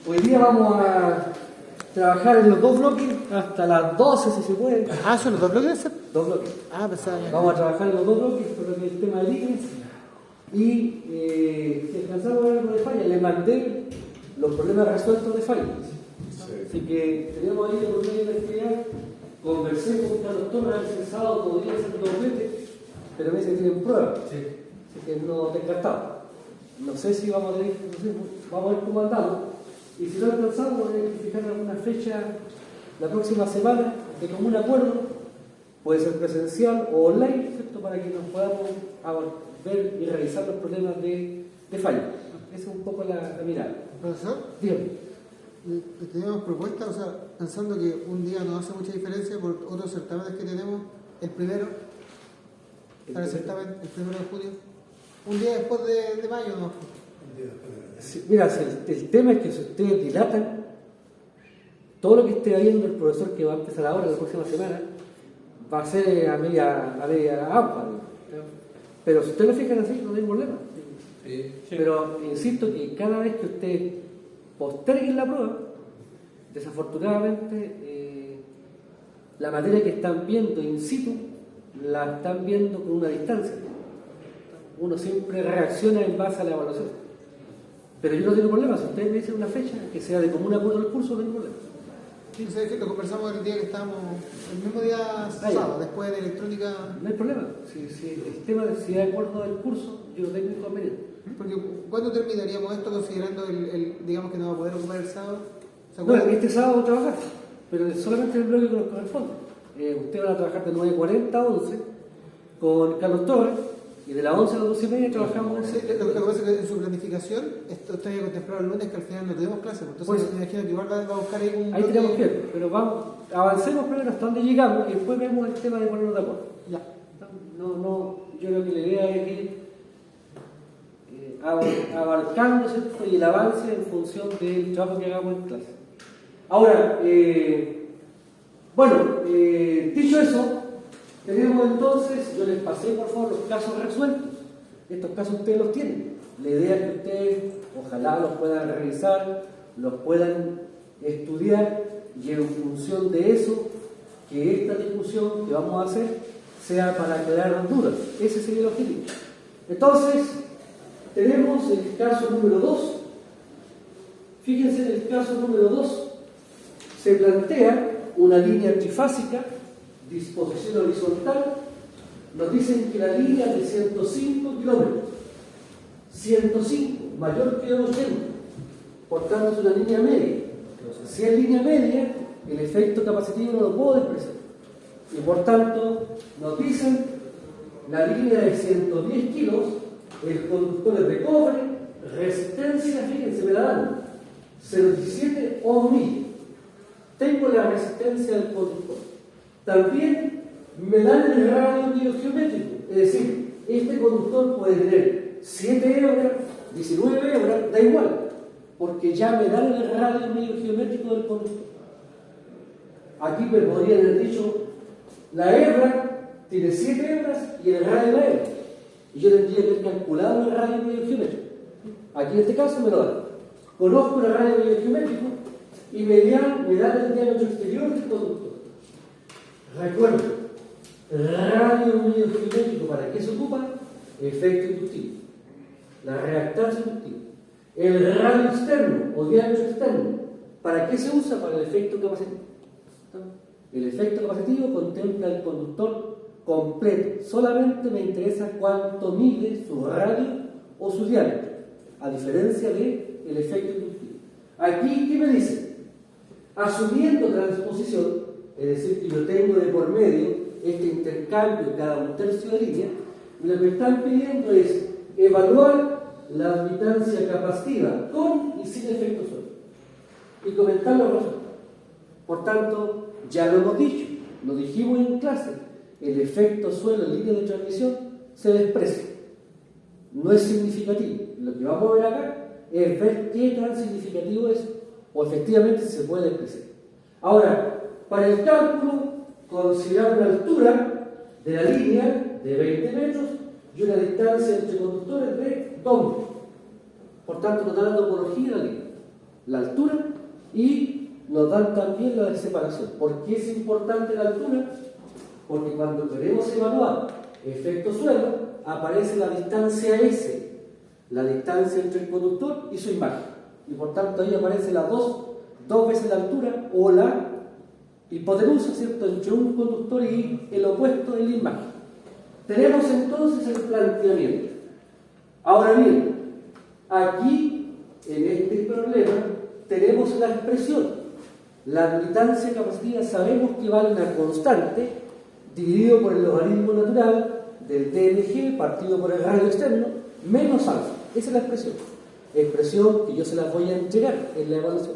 Hoy día vamos a trabajar en los dos bloques hasta las 12 si se puede. Ah, ¿son los dos bloques? Dos bloques. Ah, pensaba ya. Vamos a trabajar en los dos bloques con el tema de líquidos. Y si alcanzamos a ver algo de falla, le mandé los problemas resueltos de falla. Sí. Así que tenemos ahí por medio de la actividad. Conversé con Carlos Torres el sábado, podría ser doblete, pero me dice que tienen pruebas. Sí. Así que no descartado. No sé si vamos a tener, no sé, vamos a ver cómo andamos. Y si no alcanzamos, vamos a fijar alguna fecha la próxima semana de común acuerdo. Puede ser presencial o online, ¿cierto? Para que nos podamos ver y revisar los problemas de falla. Esa es un poco la mirada. Profesor, dígame. Teníamos propuestas, o sea, pensando que un día no hace mucha diferencia por otros certámenes que tenemos, el primero, para el certamen, el 1 de junio, un día después de mayo, ¿no? Sí, mira, el tema es que si ustedes dilatan, todo lo que esté viendo el profesor que va a empezar ahora, la próxima semana, va a ser a media agua. Pero si ustedes lo fijan así, no hay problema. Sí. Pero insisto que cada vez que ustedes posterguen la prueba, desafortunadamente la materia que están viendo in situ la están viendo con una distancia. Uno siempre reacciona en base a la evaluación. Pero yo no tengo problema, si ustedes me dicen una fecha que sea de común acuerdo del curso, no hay problema. Sí, lo conversamos el día que estábamos, el mismo día sábado, después de electrónica. No hay problema, si el tema de si de acuerdo del curso, yo no tengo inconveniente. Porque ¿cuándo terminaríamos esto considerando digamos que no va a poder ocupar el sábado? Bueno, este sábado voy a trabajar, pero solamente el bloque que nos corresponde. Ustedes van a trabajar de 9:40 a 11 con Carlos Torres, y de las 11 a las 12:30 trabajamos sí, lo que pasa es que en su planificación esto está ya contemplado el lunes, que al final no tenemos clase, entonces pues, me imagino que igual va a buscar ahí un... Ahí tenemos que ver, pero vamos, avancemos primero hasta donde llegamos y después vemos el tema de ponernos de acuerdo. Ya. No, yo creo que la idea es ir abarcando, ¿cierto? Y el avance en función del trabajo que hagamos en clase. Ahora, dicho eso, tenemos entonces, yo les pasé por favor los casos resueltos. Estos casos ustedes los tienen. La idea es que ustedes ojalá los puedan revisar, los puedan estudiar y en función de eso, que esta discusión que vamos a hacer sea para aclarar dudas. Ese sería el objetivo. Entonces, tenemos el caso número 2. Fíjense en el caso número 2. Se plantea una línea trifásica, disposición horizontal. Nos dicen que la línea es de 105 kilómetros. 105, mayor que 80. Por tanto, es una línea media. Si es línea media, el efecto capacitivo no lo puedo expresar. Y por tanto, nos dicen la línea de 110 kilos, el conductor es de cobre, resistencia, fíjense, me la dan, 0,17 ohms. Tengo la resistencia del conductor. También me dan el radio biogeométrico, es decir, este conductor puede tener 7 hebras, 19 hebras, da igual, porque ya me dan el radio biogeométrico del conductor. Aquí me podrían haber dicho, la hebra tiene 7 hebras y el radio la hebra. Y yo tendría que haber calculado el radio biogeométrico. Aquí en este caso me lo dan. Conozco el radio biogeométrico y me dan el diámetro exterior del conductor. Recuerden, el radio biogeométrico, ¿para qué se ocupa? Efecto inductivo. La reactancia inductiva. El radio externo o diámetro externo, ¿para qué se usa? Para el efecto capacitivo. El efecto capacitivo contempla el conductor completo. Solamente me interesa cuánto mide su radio o su diámetro, a diferencia del efecto inductivo. Aquí, ¿qué me dice? Asumiendo transposición, es decir, que yo tengo de por medio este intercambio cada 1/3 de línea, lo que me están pidiendo es evaluar la admitancia capacitiva con y sin efecto suelo y comentar los resultados. Por tanto, ya lo hemos dicho, lo dijimos en clase, el efecto suelo en línea de transmisión se desprecia, no es significativo. Lo que vamos a ver acá es ver qué tan significativo es o efectivamente se puede despreciar. Ahora, para el cálculo, considerar una altura de la línea de 20 metros y una distancia entre conductores de 2 metros. Por tanto, nos da la topología de la línea. la altura, y nos dan también la de separación. ¿Por qué es importante la altura? Porque cuando queremos evaluar efecto suelo, aparece la distancia S, la distancia entre el conductor y su imagen. Y por tanto ahí aparece las dos veces la altura o la hipotenusa, ¿cierto?, entre un conductor y el opuesto en la imagen. Tenemos entonces el planteamiento. Ahora bien, aquí en este problema tenemos la expresión. La admitancia capacitiva sabemos que vale una constante dividido por el logaritmo natural del DMG partido por el radio externo menos alfa. Esa es la expresión. Expresión que yo se la voy a entregar en la evaluación.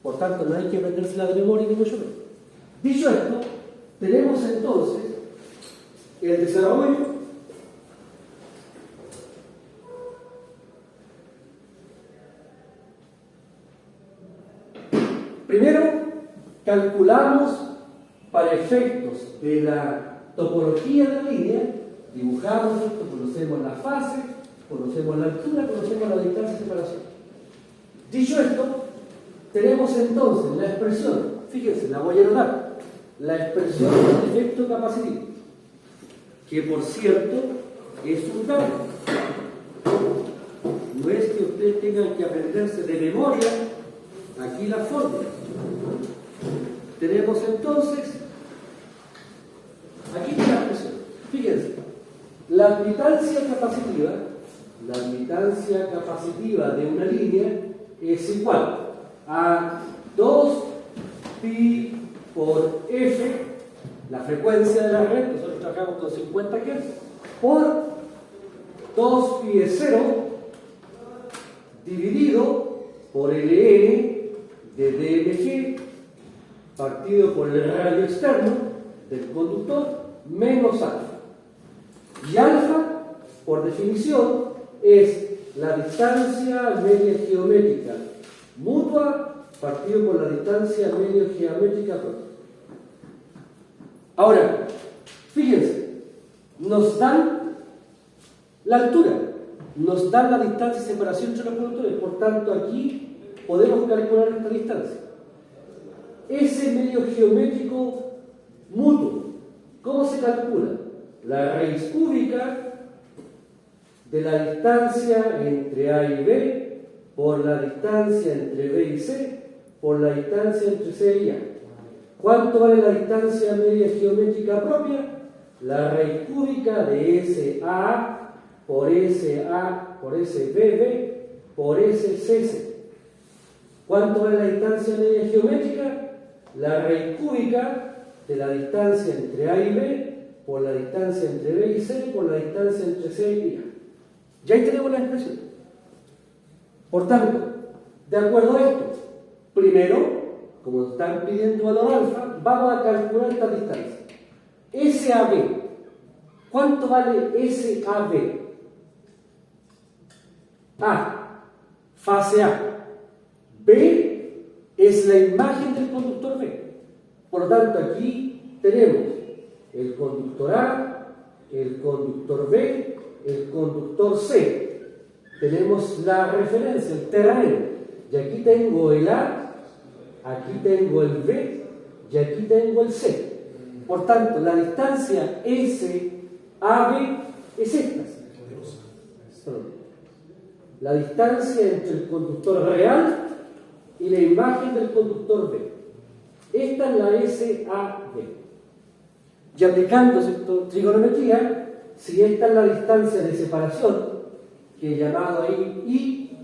Por tanto, no hay que aprendérsela de memoria ni mucho menos. Dicho esto, tenemos entonces el desarrollo primero. Calculamos para efectos de la topología de la línea, dibujamos esto, conocemos la fase, conocemos la altura, conocemos la distancia de separación. Dicho esto, tenemos entonces la expresión, fíjense, la voy a anotar, la expresión del efecto capacitivo, que por cierto es un cambio. No es que ustedes tengan que aprenderse de memoria aquí la fórmula. Tenemos entonces, aquí está la expresión, fíjense, la admitancia capacitiva de una línea es igual a 2pi por f, la frecuencia de la red, nosotros trabajamos con 50 Hz, por 2pi es 0 dividido por ln de DMG partido por el radio externo del conductor menos alfa. Y alfa, por definición, es la distancia media geométrica mutua partido por la distancia media geométrica propia. Ahora, fíjense, nos dan la altura, nos dan la distancia de separación entre los conductores, por tanto aquí podemos calcular esta distancia. Ese medio geométrico mutuo, ¿cómo se calcula? La raíz cúbica de la distancia entre A y B por la distancia entre B y C por la distancia entre C y A. ¿Cuánto vale la distancia media geométrica propia? La raíz cúbica de SA por SA por SBB por SCC. ¿Cuánto vale la distancia media geométrica? La raíz cúbica de la distancia entre A y B por la distancia entre B y C por la distancia entre C y A. Ya ahí tenemos la expresión. Por tanto, de acuerdo a esto, primero, como están pidiendo valor alfa, vamos a calcular esta distancia. SAB. ¿Cuánto vale SAB? A, fase A. B es la imagen del conductor B. Por lo tanto, aquí tenemos el conductor A, el conductor B, el conductor C. Tenemos la referencia, el terreno. Y aquí tengo el A, aquí tengo el B y aquí tengo el C. Por tanto, la distancia SAB es esta. La distancia entre el conductor real y la imagen del conductor B. Esta es la SAB. Y aplicando trigonometría, si esta es la distancia de separación, que he llamado ahí I,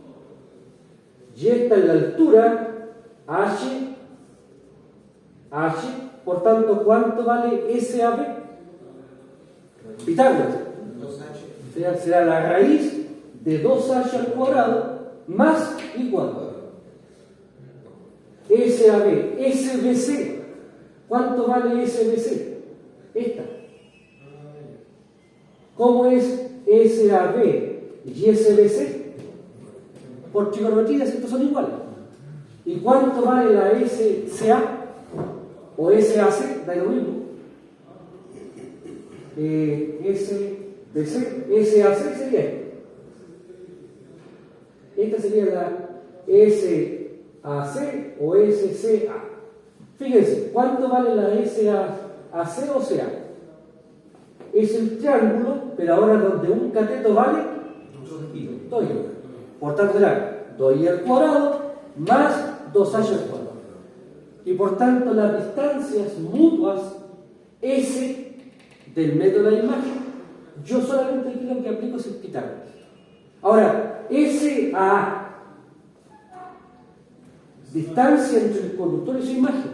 y esta es la altura, H, por tanto, ¿cuánto vale SAB? Pitágoras. Será la raíz de 2H al cuadrado más I cuadrado. SAB, SBC. ¿Cuánto vale SBC? Esta. ¿Cómo es SAB y SBC? Por trigonometría, estos son iguales. ¿Y cuánto vale la SCA o SAC? Da lo mismo. SBC, SAC sería esta. Esta sería la SBC AC o SCA. Fíjense, ¿cuánto vale la SAC o CA? Es el triángulo, pero ahora donde un cateto vale 2i. Por tanto será 2i al cuadrado más 2h al cuadrado. Y por tanto las distancias mutuas S del método de la imagen, yo solamente aquí lo que aplico es el Pitágoras. Ahora, SA, distancia entre el conductor y su imagen.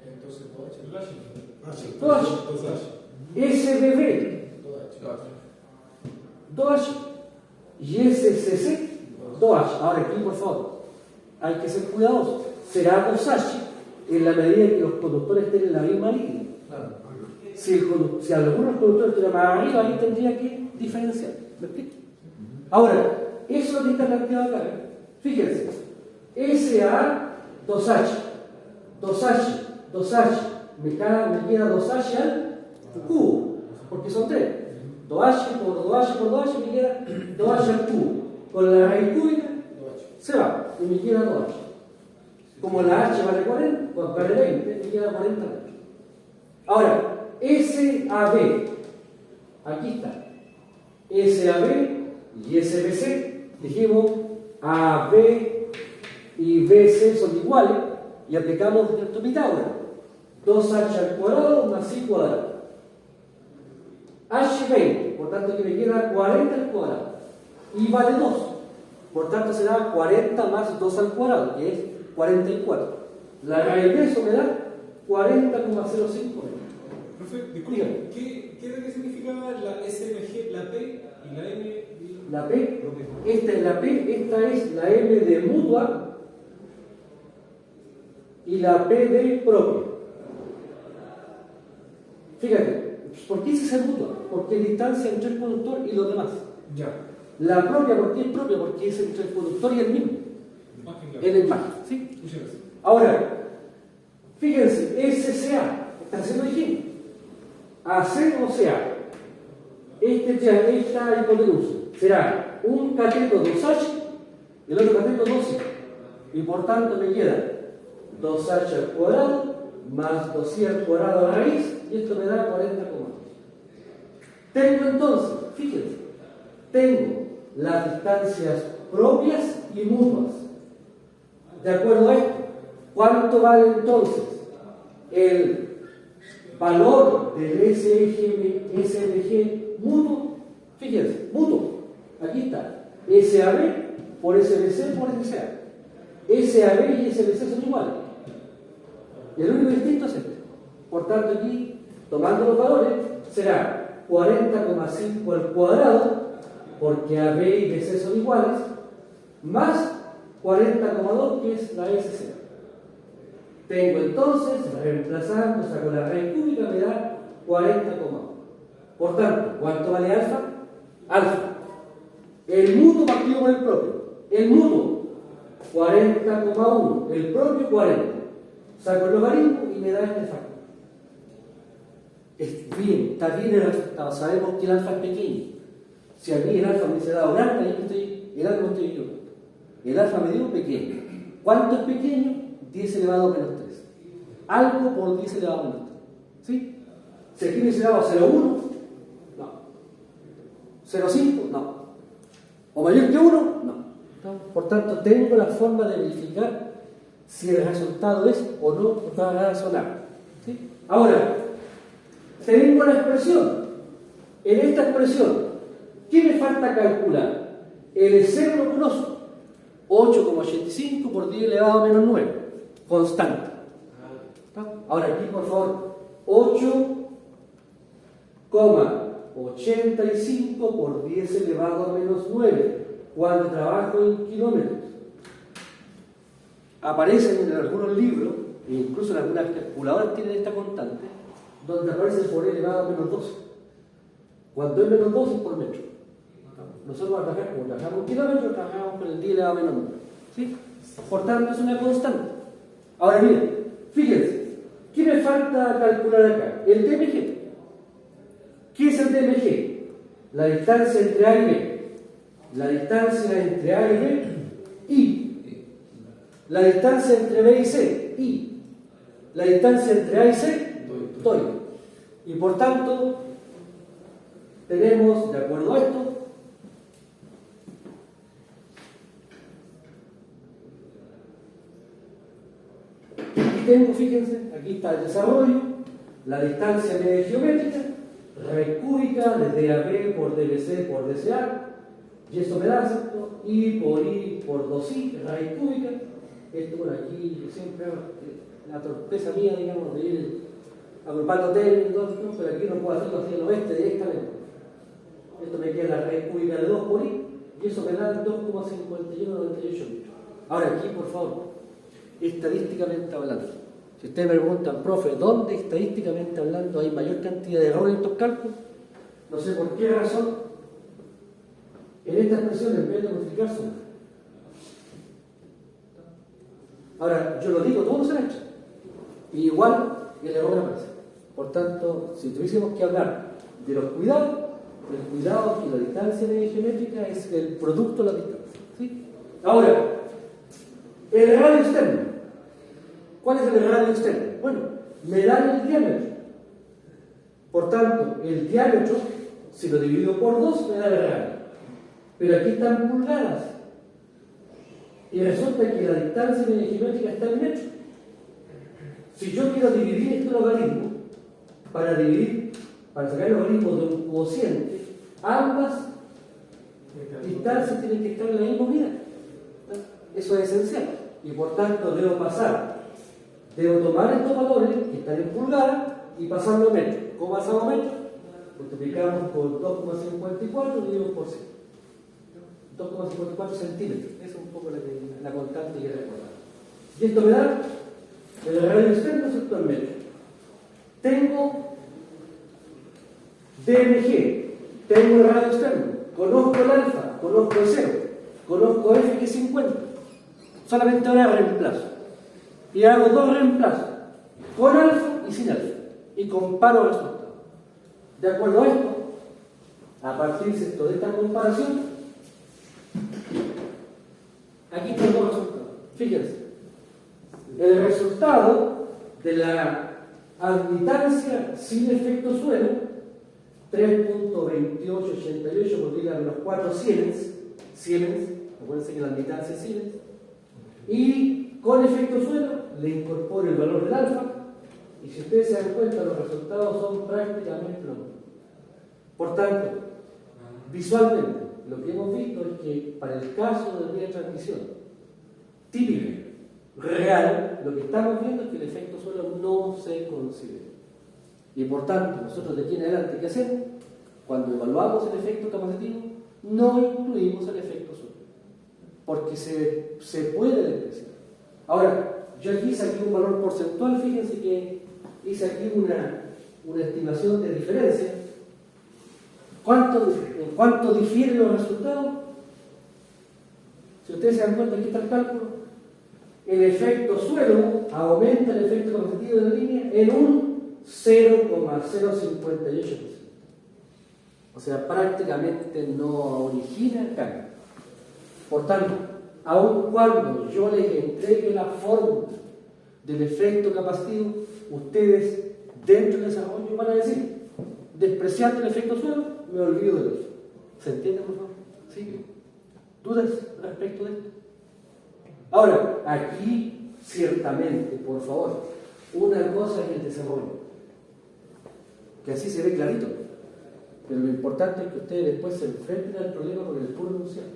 Entonces, 2H. SBB, 2H. Y SCC, 2H. Ahora aquí, por favor, hay que ser cuidadosos. Será 2H en la medida que los conductores estén en la misma línea. Si algunos conductores estuvieran más arriba, ahí tendría que diferenciar. ¿Me explico? Ahora, eso es lo que está planteado acá. Fíjense, SA, 2H, 2H, 2H, me queda 2H al cubo, porque son 3. 2H por 2H por 2H me queda 2H al cubo. Con la raíz cúbica se va y me queda 2H. Como la H vale 40, pues vale 20, me queda 40 metros. Ahora, SAB, aquí está, SAB y SBC, dijimos AB y BC son iguales y aplicamos nuestro Pitágoras, 2H al cuadrado más I cuadrado. H20, por tanto que me queda 40 al cuadrado, y vale 2, por tanto será 40 más 2 al cuadrado, que es 44. La raíz de eso me da 40,05 metros. Profe, disculpe, ¿qué es lo que significaba la SMG, la P y la M? La P, esta es la P, esta es la M de mutua y la P de propia. Fíjate, ¿por qué dice ser mutua? Porque hay distancia entre el conductor y los demás. Ya. La propia, ¿por qué es propia? Porque es entre el conductor y el mismo. En el margen, ¿sí? Muchas gracias. Ahora, fíjense, SCA, está haciendo higiene. AC o CA. Esta hipotenusa será un cateto 2H y el otro cateto 2i. Y por tanto me queda 2H al cuadrado más 2i al cuadrado a raíz, y esto me da 40,2. Tengo entonces, fíjense, tengo las distancias propias y mutuas. De acuerdo a esto, ¿cuánto vale entonces el valor del SMG mutuo? Fíjense, mutuo. Aquí está. SAB por SBC por SCA. SAB y SBC son iguales. Y el único distinto es este. Por tanto, aquí, tomando los valores, será 40,5 al cuadrado, porque AB y BC son iguales, más 40,2, que es la SCA. Tengo entonces, reemplazando, saco la raíz cúbica, me da 40,1. Por tanto, ¿cuánto vale alfa? Alfa. El mutuo partido por el propio. El mutuo, 40,1. El propio, 40. Saco el logaritmo y me da este factor. Está bien el resultado. Sabemos que el alfa es pequeño. Si a mí el alfa me hubiese dado grande, el alfa me estoy yo. El alfa me dio pequeño. ¿Cuánto es pequeño? 10 elevado a menos 3. Algo por 10 elevado a menos 3. ¿Sí? Si aquí me hubiese dado 0,1, no. 0,5, no. ¿O mayor que 1? No. Por tanto, tengo la forma de verificar si el resultado es o no razonar. ¿Sí? Ahora, tengo la expresión. En esta expresión, ¿qué me falta calcular? El cero lo conozco. 8,85 por 10 elevado a menos 9. Constante. Ahora aquí, por favor, 8,85 por 10 elevado a menos 9. Cuando trabajo en kilómetros. Aparecen en algunos libros, e incluso en algunas calculadoras tienen esta constante, donde aparece por elevado a menos 12. Cuando es menos 12 es por metro. Nosotros vamos a trabajar, como trabajamos en kilómetros, trabajamos con el 10 elevado a menos 9. ¿Sí? Por tanto, es una constante. Ahora miren, fíjense, ¿qué me falta calcular acá? El DMG. ¿Qué es el DMG? La distancia entre A y B. La distancia entre A y B y La distancia entre B y C, I. La distancia entre A y C, doy. Y por tanto, tenemos, de acuerdo a esto, aquí tengo, fíjense, aquí está el desarrollo, la distancia media geométrica, raíz cúbica desde AB por DBC por DCA, y eso me da, ¿cierto? I por 2I, raíz cúbica. Esto por aquí, siempre la torpeza mía, digamos, de ir agrupando términos, pero aquí no puedo hacerlo hacia el oeste directamente. Esto me queda la raíz cúbica de 2 por I, y eso me da 2,5198. Ahora aquí, por favor, estadísticamente hablando, si ustedes me preguntan, profe, ¿dónde estadísticamente hablando hay mayor cantidad de errores en estos cálculos? No sé por qué razón. En esta expresión, en vez de multiplicar, suma. Ahora, yo lo digo, todos se han hecho. Y igual el error aparece. Por tanto, si tuviésemos que hablar de los cuidados, el cuidado que la distancia media geométrica es el producto de la distancia. ¿Sí? Ahora, el radio externo. ¿Cuál es el radio externo? Bueno, me da el diámetro. Por tanto, el diámetro, si lo divido por 2, me da el radio. Pero aquí están pulgadas. Y resulta que la distancia media geométrica está en metros. Si yo quiero dividir este logaritmo, para sacar el logaritmo de un cociente, ambas distancias tienen que estar en la misma unidad. Eso es esencial. Y por tanto debo tomar estos valores que están en pulgadas y pasarlo a metros. ¿Cómo pasamos a metros? Multiplicamos por 2,54 dividido por 100. 2,54 centímetros. Esa es un poco la constante que recordar. Y esto me da el radio externo, ¿cierto? En metros. Tengo DMG, tengo el radio externo, conozco el alfa, conozco el 0, conozco F que es 50. Solamente ahora reemplazo. Y hago dos reemplazos, con alfa y sin alfa. Y comparo los resultados. De acuerdo a esto, a partir de esta comparación, aquí tengo los resultados. Fíjense, el resultado de la admitancia sin efecto suelo, 3.2888 multiplicado por los 4 Siemens, acuérdense que la admitancia es Siemens, y con efecto suelo le incorporo el valor del alfa, y si ustedes se dan cuenta, los resultados son prácticamente los mismos. Por tanto, visualmente, lo que hemos visto es que para el caso de vía de transmisión típica, real, lo que estamos viendo es que el efecto suelo no se considera. Y por tanto, nosotros de aquí en adelante, ¿qué hacemos? Cuando evaluamos el efecto capacitivo, no incluimos el efecto suelo, porque se puede despreciar. Ahora, yo aquí saqué un valor porcentual, fíjense que hice aquí una estimación de diferencia. ¿En cuánto difieren los resultados? Si ustedes se dan cuenta, aquí está el cálculo. El efecto suelo aumenta el efecto capacitivo de la línea en un 0,058%. O sea, prácticamente no origina el cambio. Por tanto, aun cuando yo les entregue la fórmula del efecto capacitivo, ustedes dentro del desarrollo van a decir, despreciando el efecto suelo, me olvido de eso. ¿Se entiende, por favor? ¿Sí? ¿Dudas respecto de esto? Ahora, aquí, ciertamente, por favor, una cosa es el desarrollo, que así se ve clarito, pero lo importante es que ustedes después se enfrenten al problema con el puro enunciado,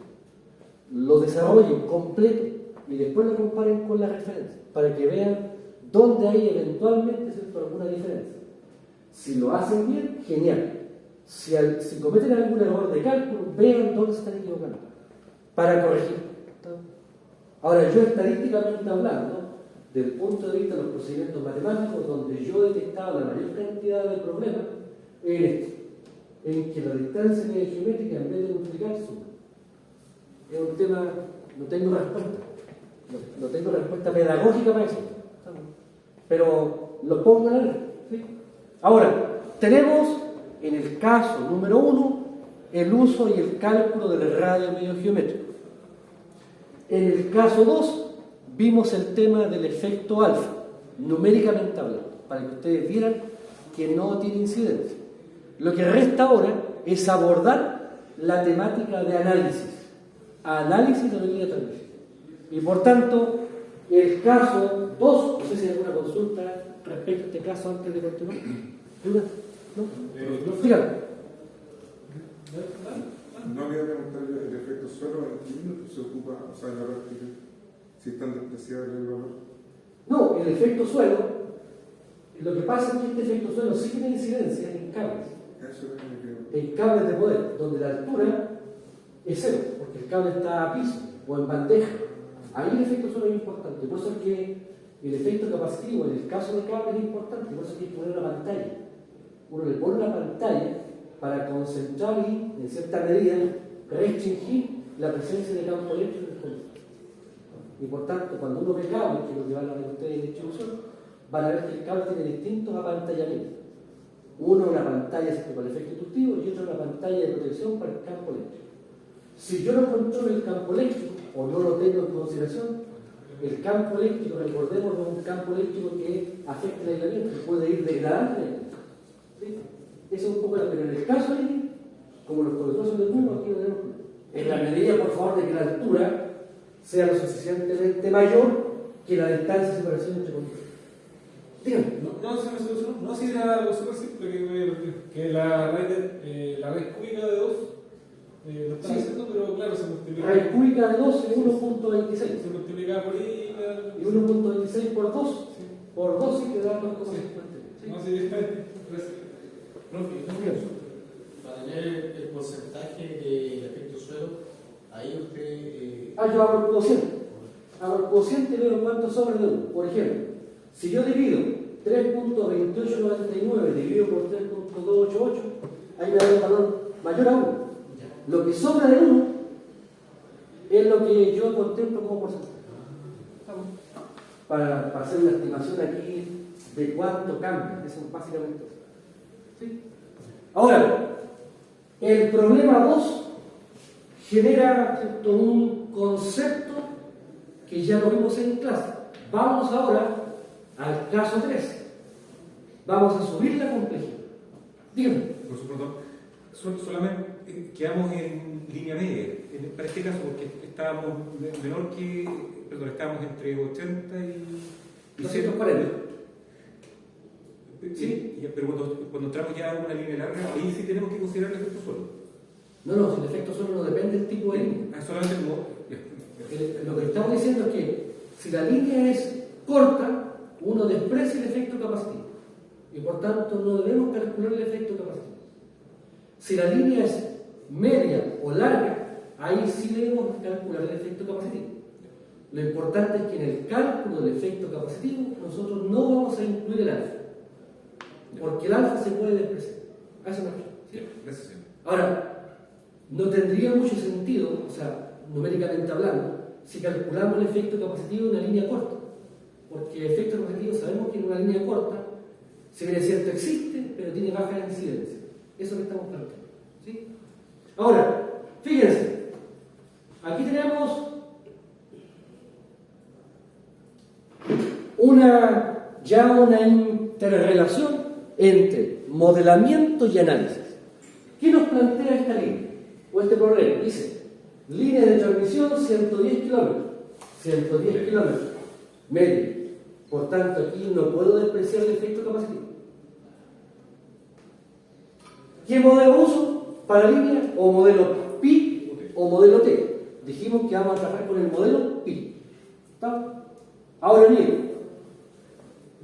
lo desarrollen completo y después lo comparen con la referencia, para que vean dónde hay eventualmente alguna diferencia. Si lo hacen bien, genial. Si cometen algún error de cálculo, vean dónde se están equivocando, para corregir. Ahora, yo estadísticamente hablando, desde el punto de vista de los procedimientos matemáticos, donde yo he detectado la mayor cantidad de problemas, en esto, en que la distancia media geométrica, en vez de multiplicar, suma. Es un tema, no tengo respuesta. No tengo respuesta pedagógica para eso. Pero lo pongo en el. ¿Sí? Ahora, tenemos en el caso número 1 el uso y el cálculo del radio medio geométrico. En el caso 2 vimos el tema del efecto alfa, numéricamente hablando, para que ustedes vieran que no tiene incidencia. Lo que resta ahora es abordar la temática de análisis de la línea de transmisión. Y por tanto, el caso 2, no sé si hay alguna consulta respecto a este caso antes de continuar. ¿Dudas? ¿No? Dígame. No había preguntado el efecto suelo, ¿en qué se ocupa, o sea, en la práctica, si es tan despreciable el valor? No, el efecto suelo, lo que pasa es que este efecto suelo sí tiene incidencia en cables. Eso es lo que... En cables de poder, donde la altura es cero, porque el cable está a piso o en bandeja. Ahí el efecto suelo es importante. Por eso es que el efecto capacitivo en el caso de cables es importante. Por eso es que hay que poner una pantalla. Uno le pone una pantalla para concentrar y, en cierta medida, restringir la presencia de campo eléctrico en el conductor. Y por tanto, cuando uno ve cables, que lo que van a ver ustedes en distribución, van a ver que el cable tiene distintos apantallamientos. Uno una pantalla para el efecto inductivo y otro una pantalla de protección para el campo eléctrico. Si yo no controlo el campo eléctrico o no lo tengo en consideración, el campo eléctrico, recordemos, no es un campo eléctrico que afecta el aislamiento, que puede ir degradando el aislamiento. ¿Sí? Eso es un poco la pena. En el caso de como los conductores son de tubo, aquí no tenemos problema. En la medida, por favor, de que la altura sea lo suficientemente mayor que la distancia de separación entre conductores. Dígame. No, se me solucionó. No, si era algo súper simple que la raíz cúbica de 2 lo está haciendo, pero claro, se multiplica. Raíz cúbica de 2 es 1.26. Se multiplica por ahí. Y 1.26 por 2. Sí. Por 2 sí que da 2,50. Sí. No, sí, gracias. Para tener el porcentaje de efecto suelo, ahí usted... Yo hago el cociente. Hago el cociente y veo cuánto sobra de 1. Por ejemplo, si yo divido 3.2899 dividido por 3.288, ahí me da un valor mayor a 1. Lo que sobra de 1 es lo que yo contemplo como porcentaje. Para hacer una estimación aquí de cuánto cambia. Eso es básicamente eso. ¿Sí? Ahora, el problema 2 genera, ¿cierto?, un concepto que ya lo vimos en clase. Vamos ahora al caso 3. Vamos a subir la complejidad. Dígame. Por supuesto, solamente quedamos en línea media, para este caso, porque estábamos menor que, perdón, estábamos entre 80 y 240. Sí, pero cuando entramos ya a una línea larga, ahí sí tenemos que considerar el efecto suelo. No, si el efecto suelo no depende del tipo de línea. Solamente como... Lo que estamos diciendo es que si la línea es corta, uno desprecia el efecto capacitivo. Y por tanto no debemos calcular el efecto capacitivo. Si la línea es media o larga, ahí sí debemos calcular el efecto capacitivo. Lo importante es que en el cálculo del efecto capacitivo nosotros no vamos a incluir el alfa. Porque el alfa se puede despreciar. A eso me refiero. ¿Sí? Gracias. Ahora, no tendría mucho sentido, o sea, numéricamente hablando, si calculamos el efecto capacitivo en una línea corta. Porque el efecto capacitivo sabemos que en una línea corta, si bien es cierto, existe, pero tiene baja incidencia. Eso es lo que estamos planteando. ¿Sí? Ahora, fíjense, aquí tenemos una interrelación entre modelamiento y análisis. ¿Qué nos plantea esta línea? O este problema. Dice, línea de transmisión 110 kilómetros. 110 kilómetros. Medio. Por tanto, aquí no puedo despreciar el efecto capacitivo. ¿Qué modelo uso para línea? O modelo pi o modelo T. Dijimos que vamos a trabajar con el modelo pi. ¿Está? Ahora bien,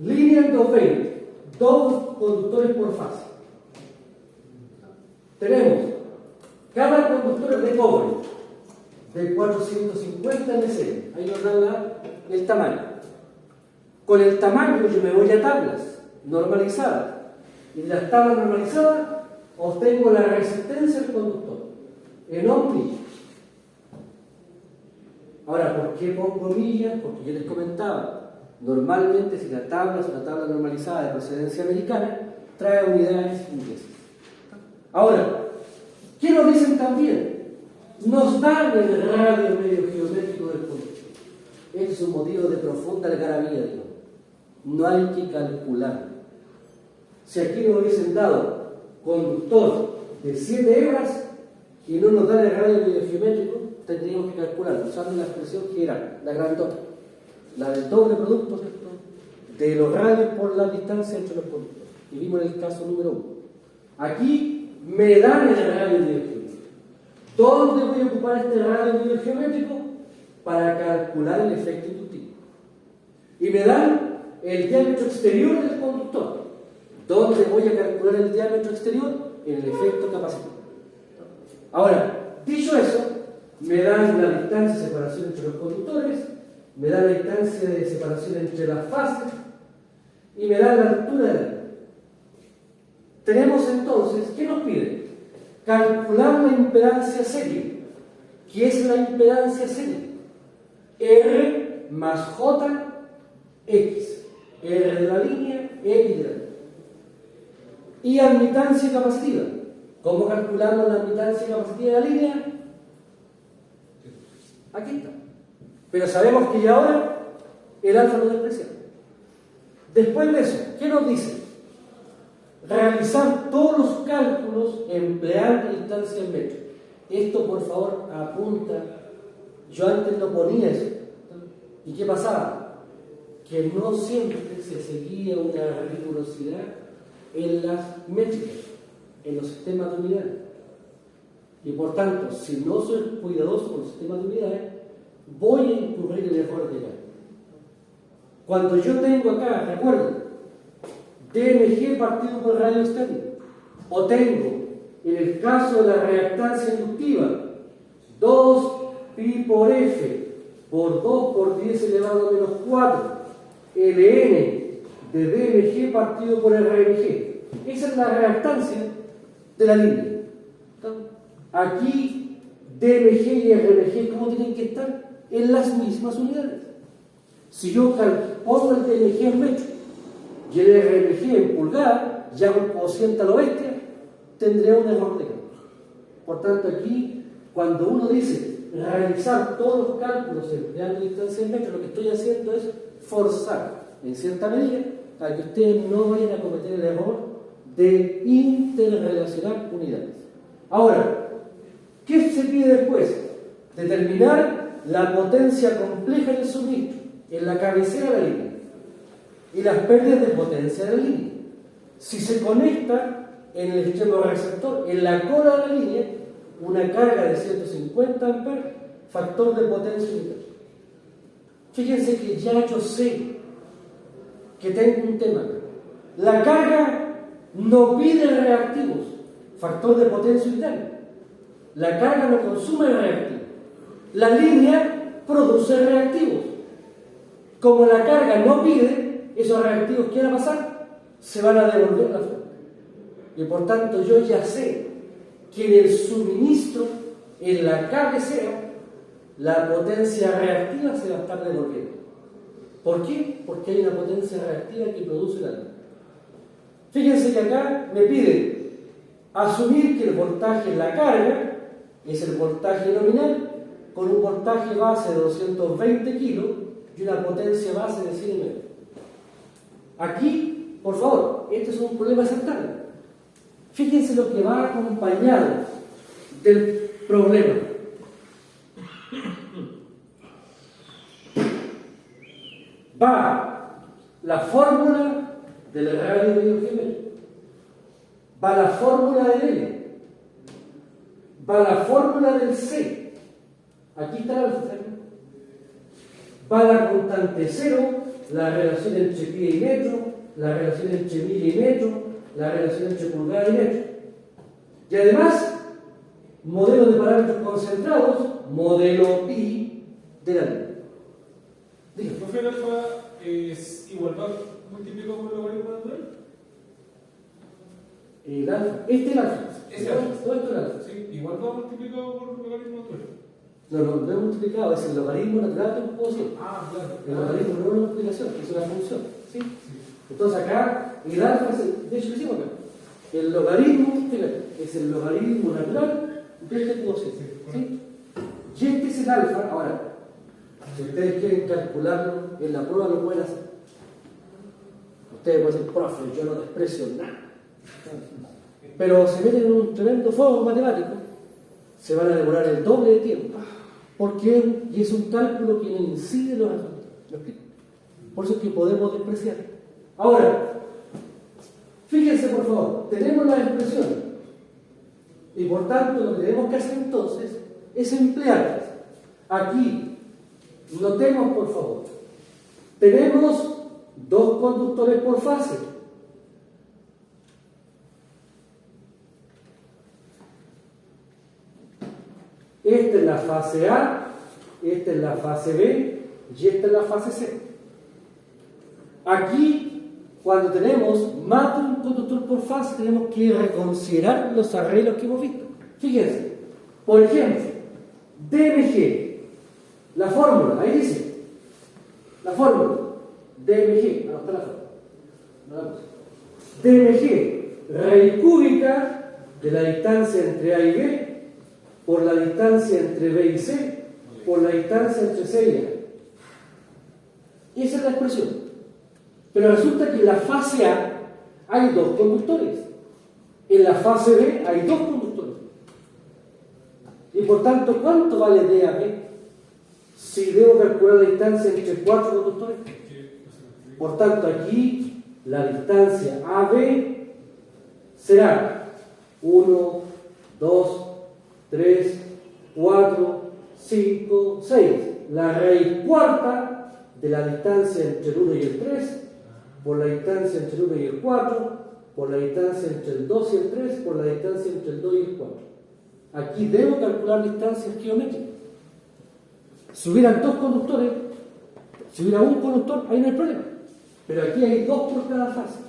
línea en 220. 2 conductores por fase. Tenemos cada conductor de cobre de 450 mc. Ahí nos dan el tamaño. Con el tamaño yo me voy a tablas normalizadas. Y de las tablas normalizadas obtengo la resistencia del conductor en ohms. Ahora, ¿por qué pongo millas? Porque yo les comentaba, normalmente si la tabla es una tabla normalizada de procedencia americana, trae unidades inglesas. Ahora, ¿qué nos dicen también? Nos dan el radio medio geométrico del conductor. Este es un motivo de profunda algarabía, digamos. No hay que calcular. Si aquí nos hubiesen dado conductor de 7 hebras y no nos dan el radio biogeométrico, tendríamos que calcular, usando la expresión general, la grandota, la del doble producto, ¿cierto?, de los radios por la distancia entre los conductores. Y vimos en el caso número 1. Aquí me dan el radio biogeométrico. ¿Dónde voy a ocupar este radio biogeométrico? Para calcular el efecto inductivo. Y me dan el diámetro exterior del conductor. ¿Dónde voy a calcular el diámetro exterior? En el efecto capacitante. Ahora, dicho eso, me dan la distancia de separación entre los conductores, me dan la distancia de separación entre las fases y me dan la altura de la línea. Tenemos entonces, ¿qué nos pide? Calcular la impedancia serie. ¿Qué es la impedancia serie? R más J, X. R de la línea, X de la línea. Y admitancia capacitiva. ¿Cómo calculamos la admitancia capacitiva de la línea? Aquí está. Pero sabemos que ya ahora el alfa lo despreciamos. Después de eso, ¿qué nos dice? Realizar todos los cálculos empleando distancia en metros. Esto, por favor, apunta. Yo antes no ponía eso. ¿Y qué pasaba? Que no siempre se seguía una rigurosidad en las métricas, en los sistemas de unidades. Y por tanto, si no soy cuidadoso con los sistemas de unidades, voy a incurrir en el error de acá. Cuando yo tengo acá, recuerden, DMG partido por radio externo, o tengo, en el caso de la reactancia inductiva, 2 pi por F por 2 por 10 elevado a menos 4 ln de DMG partido por RMG. Esa es la reactancia de la línea. Aquí DMG y RMG, ¿cómo tienen que estar? En las mismas unidades. Si yo pongo el DMG en metro y el RMG en pulgada, ya un cociente a lo bestia, tendré un error de cálculo. Por tanto, aquí, cuando uno dice realizar todos los cálculos empleando distancia en metro, lo que estoy haciendo es forzar, en cierta medida, a que ustedes no vayan a cometer el error de interrelacionar unidades. Ahora, ¿qué se pide después? Determinar la potencia compleja del suministro en la cabecera de la línea y las pérdidas de potencia de la línea. Si se conecta en el extremo receptor, en la cola de la línea, una carga de 150 amperes, factor de potencia unitaria. Fíjense que ya yo sé que tengo un tema. La carga no pide reactivos, factor de potencia unitaria. La carga no consume reactivos. La línea produce reactivos. Como la carga no pide, esos reactivos que van a pasar, se van a devolver a la fuente. Y por tanto yo ya sé que en el suministro, en la cabecera, la potencia reactiva se va a estar devolviendo. ¿Por qué? Porque hay una potencia reactiva que produce la línea. Fíjense que acá me piden asumir que el voltaje en la carga es el voltaje nominal con un voltaje base de 220 kilos y una potencia base de 100 metros. Aquí, por favor, este es un problema central. Fíjense lo que va acompañado del problema. Va la fórmula del radio biogeométrico, va la fórmula del L, va la fórmula del C, aquí está la fórmula, va la constante cero, la relación entre pie y metro, la relación entre milla y metro, la relación entre pulgada y metro. Y además, modelo de parámetros concentrados, modelo pi de la línea. ¿El profe el alfa es igualdad multiplicado por el logaritmo natural? El alfa, este es el alfa. Ese alfa. Todo esto es el alfa. Sí, igualdad multiplicado por el logaritmo natural. No he multiplicado, es el logaritmo natural de un cociente. Ah, claro. El logaritmo no es una multiplicación, es una función. ¿Sí? Entonces acá, el alfa es, de hecho lo hicimos acá. El logaritmo, fíjate, es el logaritmo natural de este cociente. ¿Sí? Y este es el alfa. Ahora, Si ustedes quieren calcularlo en la prueba, lo pueden hacer. Ustedes pueden decir, profe, yo no desprecio nada. Pero se meten en un tremendo fuego matemático, se van a demorar el doble de tiempo. Porque y es un cálculo que no incide en los resultados. ¿Me explico? Por eso es que podemos despreciar. Ahora, fíjense por favor, tenemos las expresiones. Y por tanto, lo que tenemos que hacer entonces es emplearlas. Aquí, notemos por favor, tenemos dos conductores por fase. Esta es la fase A, esta es la fase B y esta es la fase C. Aquí, cuando tenemos más de un conductor por fase, tenemos que reconsiderar los arreglos que hemos visto. Fíjense, por ejemplo, DMG, la fórmula, ahí dice, la fórmula, DMG, no está la fórmula, no la puse. DMG, raíz cúbica de la distancia entre A y B por la distancia entre B y C por la distancia entre C y A. Esa es la expresión. Pero resulta que en la fase A hay dos conductores. En la fase B hay dos conductores. Y por tanto, ¿cuánto vale D a B? Si debo calcular la distancia entre cuatro conductores. Por tanto, aquí la distancia AB será 1, 2, 3, 4, 5, 6. La raíz cuarta de la distancia entre el 1 y el 3 por la distancia entre el 1 y el 4 por la distancia entre el 2 y el 3 por la distancia entre el 2 y el 4. Aquí debo calcular distancias geométricas. Si hubieran dos conductores, si hubiera un conductor, ahí no hay problema. Pero aquí hay dos por cada fase.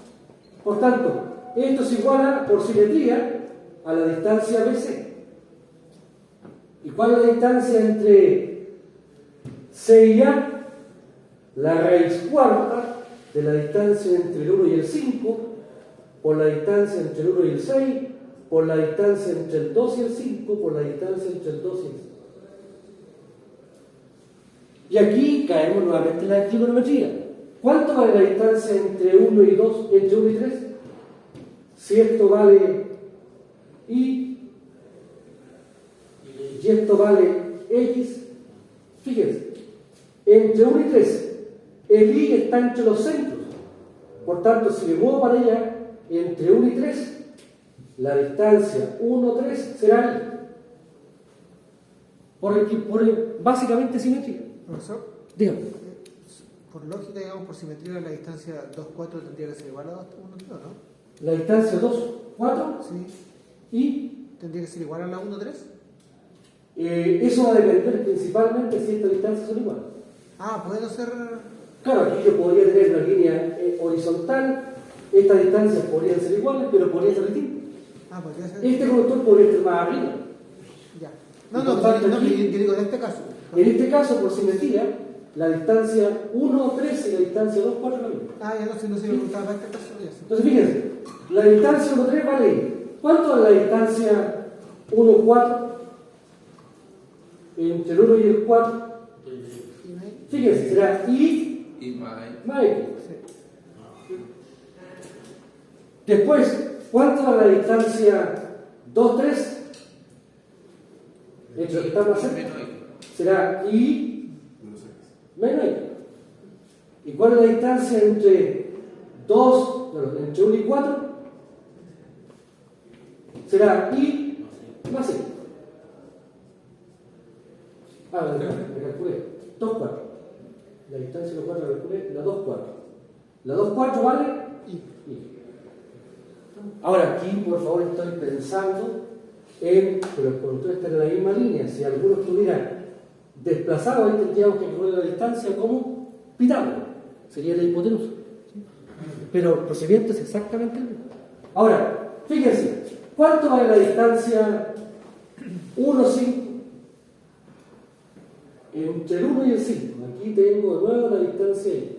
Por tanto, esto se iguala por simetría a la distancia BC. ¿Y cuál es la distancia entre C y A? La raíz cuarta de la distancia entre el 1 y el 5 por la distancia entre el 1 y el 6 por la distancia entre el 2 y el 5 por la distancia entre el 2 y el 6. Y aquí caemos nuevamente en la trigonometría. ¿Cuánto vale la distancia entre 1 y 2, entre 1 y 3? Si esto vale y esto vale X, fíjense, entre 1 y 3, el Y está entre los centros. Por tanto, si me muevo para allá, entre 1 y 3, la distancia 1, 3 será I. Por básicamente simetría. Profesor, Dígame. por lógica, digamos, por simetría, la distancia 2, 4 tendría que ser igual a 1, 3, ¿no? La distancia 2, 4 Sí. y ¿Tendría que ser igual a la 1, 3? eso va a depender principalmente si estas distancias son iguales. Ah, puede no ser... Claro, aquí yo podría tener una línea horizontal, estas distancias podrían ser iguales, pero podrían ser distintas. Ah, podría ser... Este conductor podría estar más arriba. Ya. Y por tanto, No, aquí- yo digo en este caso. En este caso, por simetría, la distancia 1, 3 y la distancia 2, 4 es la misma. Ah, ya no sé, no se me preguntaba para este caso, ya sé. Entonces, fíjense, la distancia 1, 3 vale I. ¿Cuánto vale la distancia 1, 4? Entre el 1 y el 4. Fíjense, será I Y más más X. Después, ¿cuánto vale la distancia 2, 3? Entre los que están más cerca. Será I menos X. ¿Y cuál es la distancia entre 2, entre 1 y 4? Será I más X. Ah, me calculé. 2, 4. La distancia de los 4 la calculé, la 2, 4. La 2, 4 vale I. Ahora aquí, por favor, estoy pensando en, pero el conductor está en la misma línea. Si alguno estuviera desplazado, ahí tendríamos que calcular la distancia como Pitágoras. Sería la hipotenusa. Pero el procedimiento es exactamente el mismo. Ahora, fíjense, ¿cuánto vale la distancia 1, 5? Entre el 1 y el 5. Aquí tengo de nuevo la distancia I.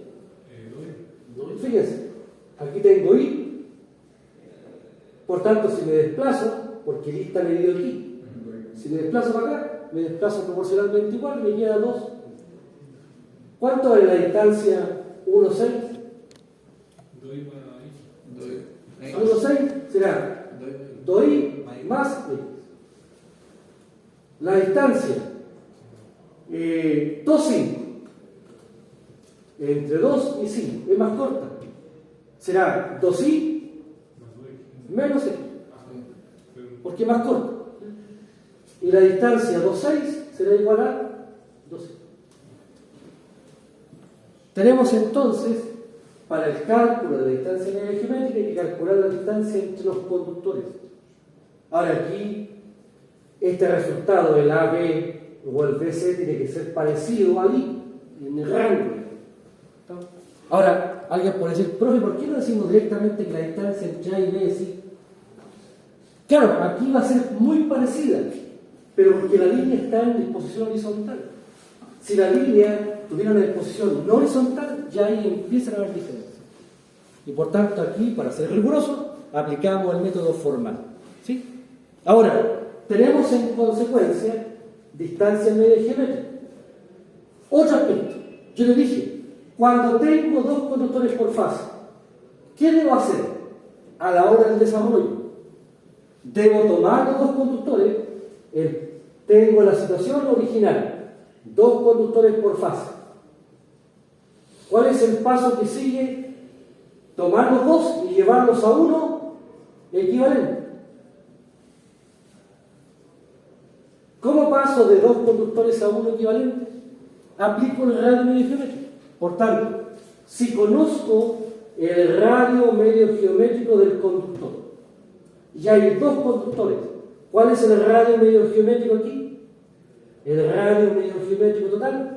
Fíjense, aquí tengo I. Por tanto, si me desplazo, porque I está medido aquí, si me desplazo para acá, me desplazo proporcionalmente igual, me queda 2. ¿Cuánto vale la distancia 1,6? Doy más ahí. 1,6 será 2i más x. La distancia 2,5 entre 2 y 5 es más corta. Será 2i menos x, porque es más corta. Y la distancia 2,6 será igual a 12. Tenemos entonces, para el cálculo de la distancia media geométrica, hay que calcular la distancia entre los conductores. Ahora aquí, este resultado del AB o el BC tiene que ser parecido al I en el rango. Ahora, alguien puede decir, profe, ¿por qué no decimos directamente que la distancia entre A y B es I? Claro, aquí va a ser muy parecida, pero porque la línea está en disposición horizontal. Si la línea tuviera una disposición no horizontal, ya ahí empiezan a haber diferencias. Y por tanto aquí, para ser riguroso, aplicamos el método formal. ¿Sí? Ahora, tenemos en consecuencia distancia media geométrica. Otro aspecto, yo le dije, cuando tengo dos conductores por fase, ¿qué debo hacer a la hora del desarrollo? Debo tomar los dos conductores, tengo la situación original, dos conductores por fase. ¿Cuál es el paso que sigue? Tomar los dos y llevarlos a uno equivalente. ¿Cómo paso de dos conductores a uno equivalente? Aplico el radio medio geométrico. Por tanto, si conozco el radio medio geométrico del conductor y hay dos conductores, ¿cuál es el radio medio geométrico aquí? El radio medio geométrico total.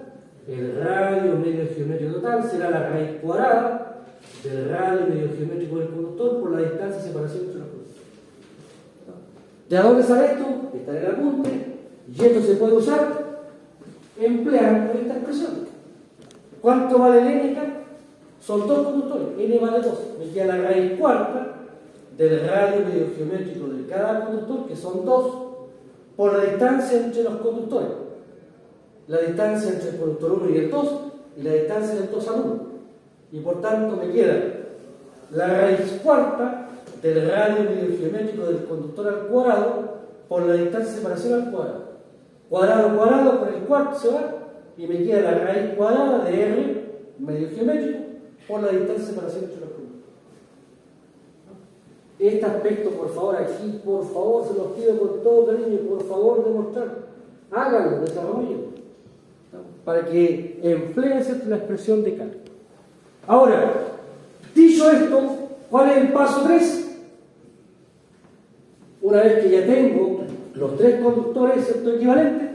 El radio medio geométrico total será la raíz cuadrada del radio medio geométrico del conductor por la distancia de separación entre los conductores. ¿De dónde sale esto? Está en el apunte. Y esto se puede usar empleando esta expresión. ¿Cuánto vale el n acá? Son dos conductores, n vale 2. Me queda la raíz cuarta del radio medio geométrico de cada conductor, que son 2, por la distancia entre los conductores. La distancia entre el conductor 1 y el 2, y la distancia del 2 al 1. Y por tanto me queda la raíz cuarta del radio medio geométrico del conductor al cuadrado por la distancia de separación al cuadrado. Cuadrado, cuadrado, con el cuarto se va, y me queda la raíz cuadrada de R medio geométrico por la distancia de separación entre los conductores. Este aspecto, por favor, aquí, por favor, se los pido con todo cariño, por favor, demostrar. Háganlo, desarrollen, para que empleen la expresión de cálculo. Ahora, dicho esto, ¿cuál es el paso 3? Una vez que ya tengo los tres conductores equivalentes,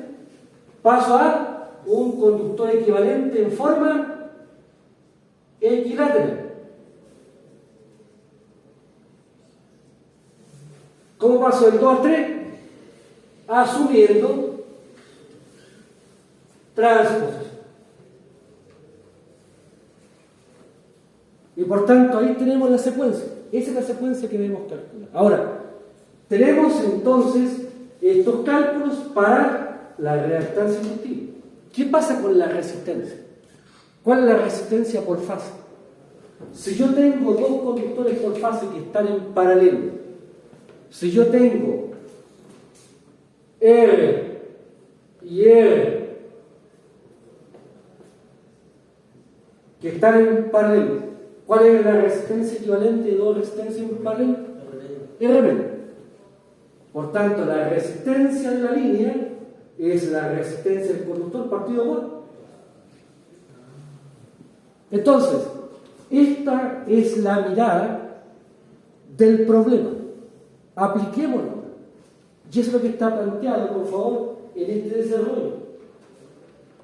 paso a un conductor equivalente en forma equilátera. ¿Cómo paso del 2 al 3? Asumiendo transposición. Y por tanto ahí tenemos la secuencia. Esa es la secuencia que debemos calcular. Ahora, tenemos entonces estos cálculos para la reactancia inductiva. ¿Qué pasa con la resistencia? ¿Cuál es la resistencia por fase? Si yo tengo dos conductores por fase que están en paralelo, si yo tengo R y R que están en paralelo, ¿cuál es la resistencia equivalente de dos resistencias en paralelo? R-. Por tanto, la resistencia de la línea es la resistencia del conductor partido por. Entonces, esta es la mirada del problema. Apliquémoslo. Y eso es lo que está planteado, por favor, en este desarrollo.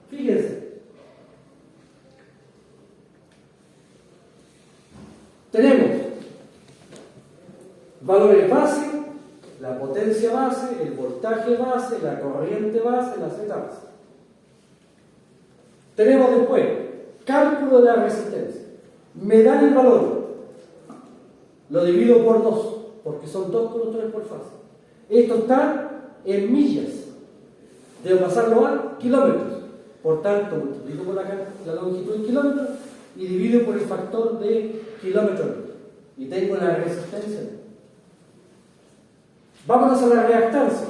Fíjense. Tenemos valores base, la potencia base, el voltaje base, la corriente base, la Z base. Tenemos después cálculo de la resistencia. Me dan el valor, lo divido por 2, porque son dos conductores por fase. Esto está en millas, debo pasarlo a kilómetros. Por tanto, multiplico por la longitud en kilómetros y divido por el factor de kilómetros. Y tengo la resistencia. Vámonos a la reactancia.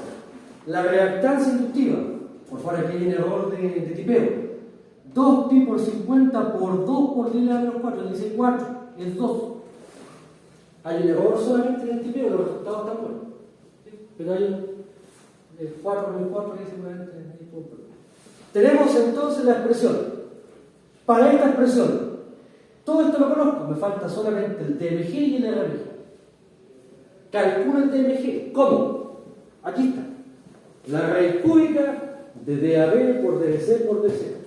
La reactancia inductiva. Por favor, aquí hay un error de tipeo. 2pi por 50 por 2 por 10 a la menos 4. Dice 4, es 2. Hay un error solamente en el tipeo, los resultados están buenos. ¿Sí? Pero hay un 4 menos 4 que seguramente hay punto. Tenemos entonces la expresión. Para esta expresión, todo esto lo conozco, me falta solamente el DMG y el RMG. Calculo el DMG. ¿Cómo? Aquí está. La raíz cúbica de DAB por DBC por DCA.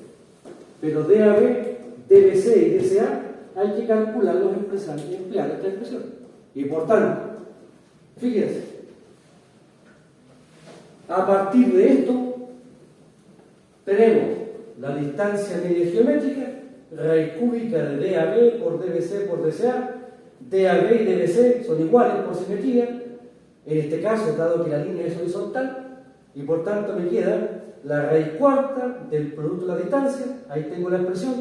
Pero DAB, DBC y DCA hay que calcularlos y emplear esta expresión. Y por tanto, fíjense, a partir de esto, tenemos la distancia media geométrica, raíz cúbica de DAB por DBC por DCA. DAB y DBC son iguales por simetría. En este caso, dado que la línea es horizontal, y por tanto me queda la raíz cuarta del producto de la distancia. Ahí tengo la expresión.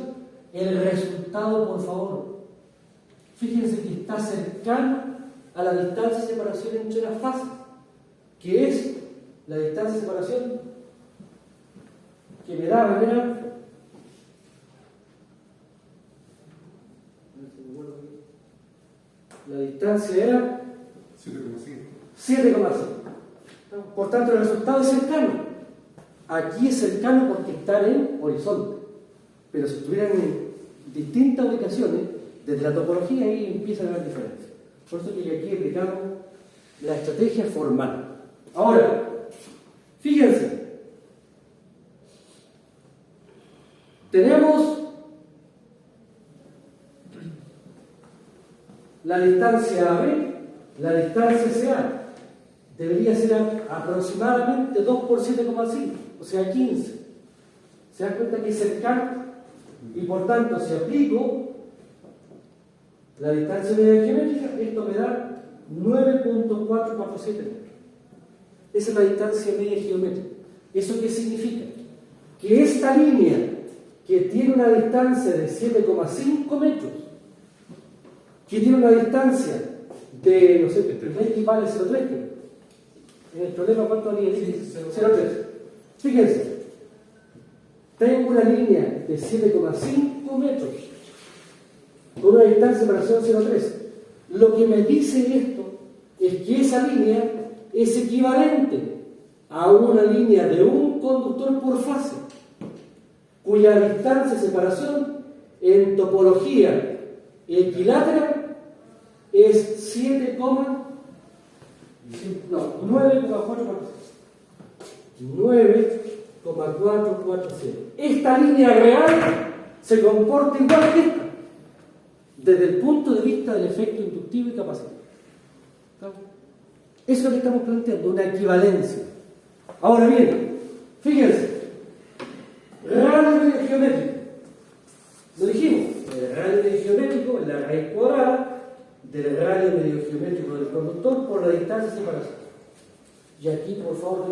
El resultado, por favor. Fíjense que está cercano a la distancia de separación entre las fases, que es la distancia de separación que me da, ¿verdad? La distancia era 7,5. Por tanto, el resultado es cercano. Aquí es cercano porque están en horizonte. Pero si estuvieran en distintas ubicaciones, desde la topología ahí empieza a haber diferencias. Por eso que aquí aplicamos la estrategia formal. Ahora, fíjense. Tenemos la distancia AB, la distancia CA. Debería ser aproximadamente 2 por 7,5, o sea 15. ¿Se dan cuenta que es cercano? Y por tanto, si aplico la distancia media geométrica, esto me da 9.447 metros. Esa es la distancia media geométrica. ¿Eso qué significa? Que esta línea, que tiene una distancia de 7,5 metros, que tiene una distancia de, no sé, X vale 0,3. En el problema, ¿cuánto había? 0,3. Fíjense, tengo una línea de 7,5 metros con una distancia de separación 0,3. Lo que me dice esto es que esa línea es equivalente a una línea de un conductor por fase, cuya distancia de separación en topología equilátera es 9,447. Esta línea real se comporta igual que esta, desde el punto de vista del efecto inductivo y capacitativo. Eso es lo que estamos planteando, una equivalencia. Ahora bien, fíjense, radio medio geométrico. Lo dijimos, el radio medio geométrico es la raíz cuadrada del radio medio geométrico del conductor por la distancia de separación. Y aquí, por favor,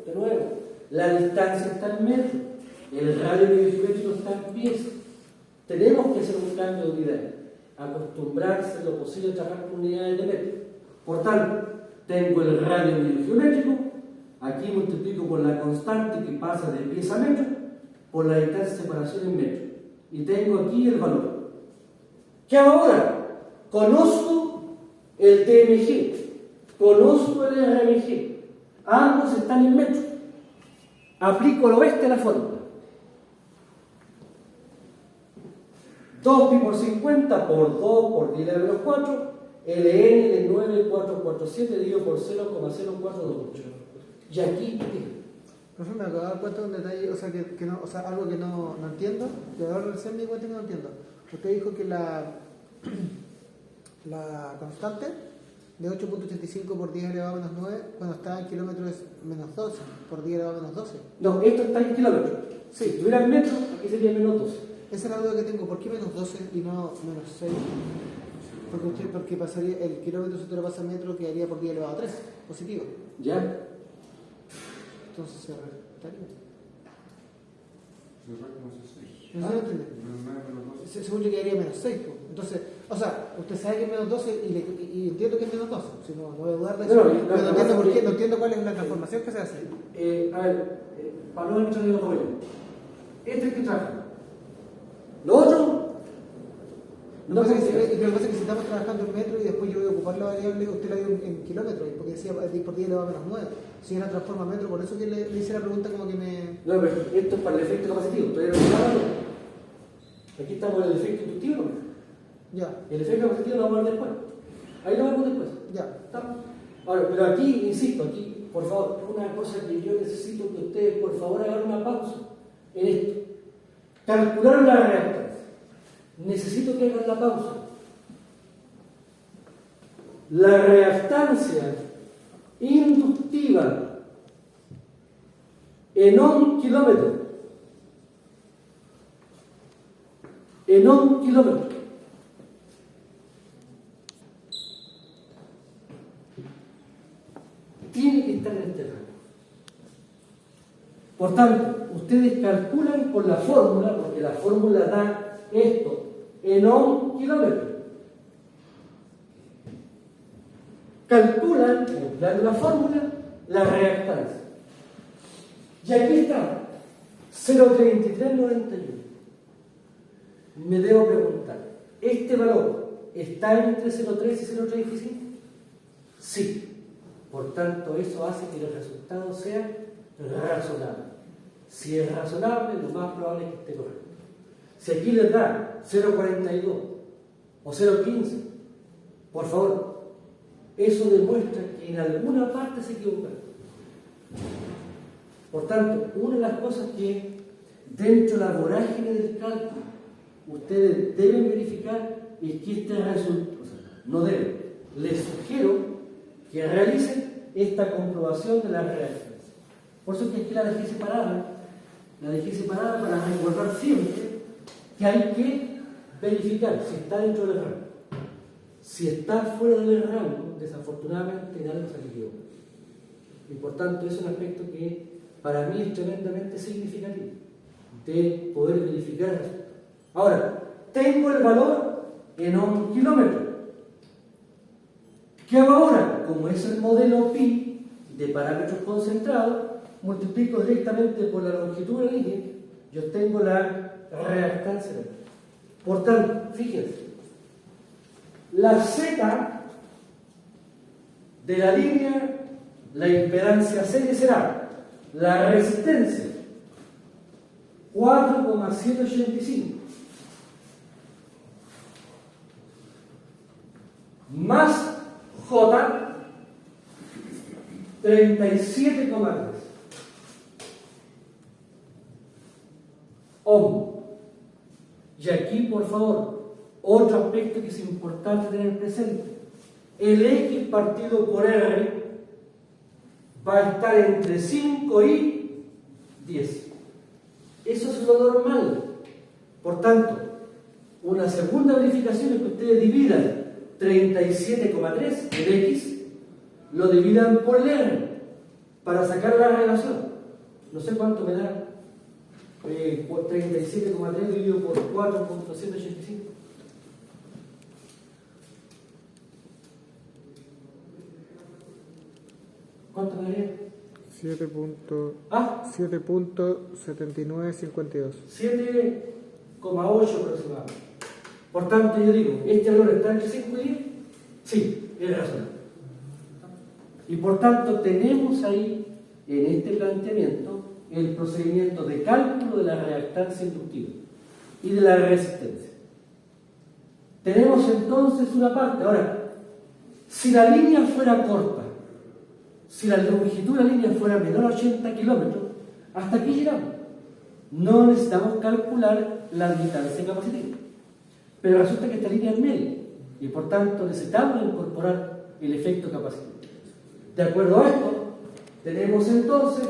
de nuevo, la distancia está en metros, el radio medio geométrico está en pies. Tenemos que hacer un cambio de unidad, acostumbrarse lo posible a trabajar con unidades de metros. Por tanto, tengo el radio medio geométrico, aquí multiplico por la constante que pasa de pies a metro, por la distancia de separación en metros. Y tengo aquí el valor. ¿Qué hago ahora? Conozco el DMG, conozco el RMG, ambos están en metros. Aplico al oeste la fórmula. 2pi por 50 por 2 por 10 a la menos 4, ln de 9,447 dividido por 0,0428. Y aquí, Profesor, me acabo de dar cuenta de un detalle, algo que no entiendo, y ahora recién me di cuenta que no entiendo. Usted dijo que la constante de 8.85 por 10 elevado a menos 9, cuando está en kilómetros es menos 12, por 10 elevado a menos 12. no, esto está en kilómetros. Sí. Si estuviera en metros, aquí sería menos 12. Esa es la duda que tengo. ¿Por qué menos 12 y no menos 6? Porque pasaría, el kilómetro si usted lo pasa en metro quedaría por 10 elevado a 3, positivo. ¿Ya? Entonces se restaría. Si el resto no se sabe. No sé si lo entiende. Menos 9 menos 12. Según yo quedaría menos 6. Entonces, o sea, usted sabe que es menos 12 y entiendo que es menos 12. Si no, no voy a dudar de eso. No, pero no entiendo por qué, no entiendo cuál es la transformación que se hace. A ver, para no entrar en otro rollo. Este es que trabaja. Lo otro, no Lo que sé pasa es que si estamos trabajando en metro y después yo voy a ocupar la variable, usted la dio en kilómetros, porque decía por día le va a menos 9. Si ella la transforma en metro, por eso que le hice la pregunta como que me... No, pero esto es para el efecto capacitivo, todavía no está hablando. Aquí estamos en el efecto inductivo, ¿no? Ya, El efecto capacitivo lo vamos a ver después. Ahí lo vemos después. ya. ¿Está? Ahora, pero aquí, insisto, aquí, por favor, una cosa que yo necesito que ustedes, por favor, hagan una pausa en esto. Calcularon la reactancia. Necesito que hagan la pausa. La reactancia inductiva en un kilómetro. En un kilómetro. Tiene que estar en este rango. Por tanto, ustedes calculan con la fórmula, porque la fórmula da esto, en un kilómetro. Calculan, empleando la fórmula, la reactancia. Y aquí está, 0,3391. Me debo preguntar, ¿este valor está entre 0,3 y 0,35? Sí. Por tanto, eso hace que el resultado sea razonable. Si es razonable, lo más probable es que esté correcto. Si aquí les da 0,42 o 0,15, por favor, eso demuestra que en alguna parte se equivocaron. Por tanto, una de las cosas que dentro de la vorágine del cálculo ustedes deben verificar es que este resultado, no deben, les sugiero que realicen esta comprobación de la reactancia. Por eso que aquí la dejé separada para recordar siempre que hay que verificar si está dentro del rango. Si está fuera del rango, desafortunadamente en algo se equivoca. Y por tanto es un aspecto que para mí es tremendamente significativo de poder verificar el resultado. Ahora, tengo el valor en un kilómetro. ¿Qué hago ahora? Como es el modelo pi de parámetros concentrados, multiplico directamente por la longitud de la línea, yo tengo la reactancia. Por tanto, fíjense, la z de la línea, la impedancia serie será la resistencia 4,785 más J 37,3 ohm. Y aquí, por favor, otro aspecto que es importante tener presente: el X partido por R va a estar entre 5 y 10. Eso es lo normal. Por tanto, una segunda verificación es que ustedes dividan 37,3, el X, lo dividan por el R para sacar la relación. No sé cuánto me da por 37,3 dividido por 4,185. ¿Cuánto me daría? 7.7952. 7,8 aproximadamente. Por tanto, yo digo, ¿este valor está entre 5 y 10? Sí, es razonable. Y por tanto, tenemos ahí, en este planteamiento, el procedimiento de cálculo de la reactancia inductiva y de la resistencia. Tenemos entonces una parte. Ahora, si la línea fuera corta, si la longitud de la línea fuera menor a 80 kilómetros, hasta aquí llegamos. No necesitamos calcular la distancia capacitiva. Pero resulta que esta línea es media y por tanto necesitamos incorporar el efecto capacitivo. De acuerdo a esto, tenemos entonces,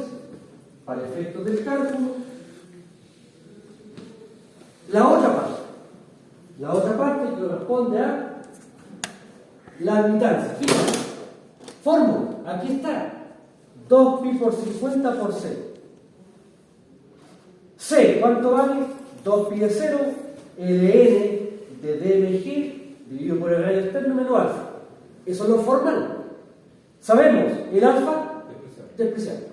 para efectos del cálculo, la otra parte. La otra parte que corresponde a la admitancia. Fíjense, fórmula, aquí está. 2pi por 50 por 0. C, ¿cuánto vale? 2 pi de 0, ln de dmg dividido por el radio externo menos alfa. Eso es lo formal. Sabemos, el alfa despreciable.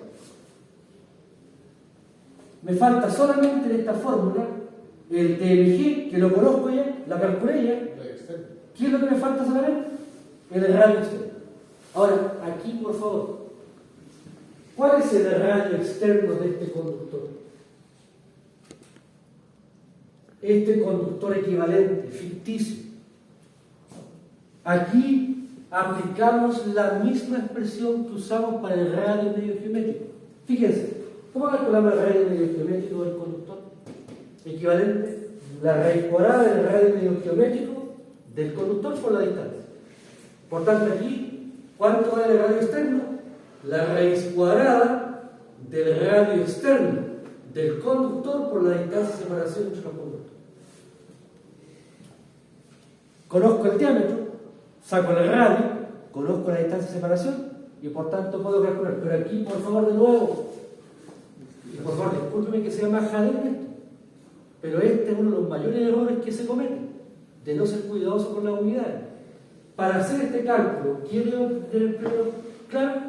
Me falta solamente en esta fórmula el dmg, que lo conozco ya, la calculé ya. ¿Qué es lo que me falta solamente? El radio externo. Ahora, aquí por favor, ¿cuál es el radio externo de este conductor? Este conductor equivalente, ficticio. Aquí aplicamos la misma expresión que usamos para el radio medio geométrico. Fíjense, ¿cómo calculamos el radio medio geométrico del conductor? Equivalente, la raíz cuadrada del radio medio geométrico del conductor por la distancia. Por tanto, aquí, ¿cuánto vale el radio externo? La raíz cuadrada del radio externo del conductor por la distancia de separación entre los conductores. Conozco el diámetro, saco el radio, conozco la distancia de separación y por tanto puedo calcular. Pero aquí, por favor, de nuevo, y por favor, discúlpeme que sea más jaleo en esto, pero este es uno de los mayores errores que se cometen, de no ser cuidadoso con las unidades. Para hacer este cálculo, quiero tener primero claro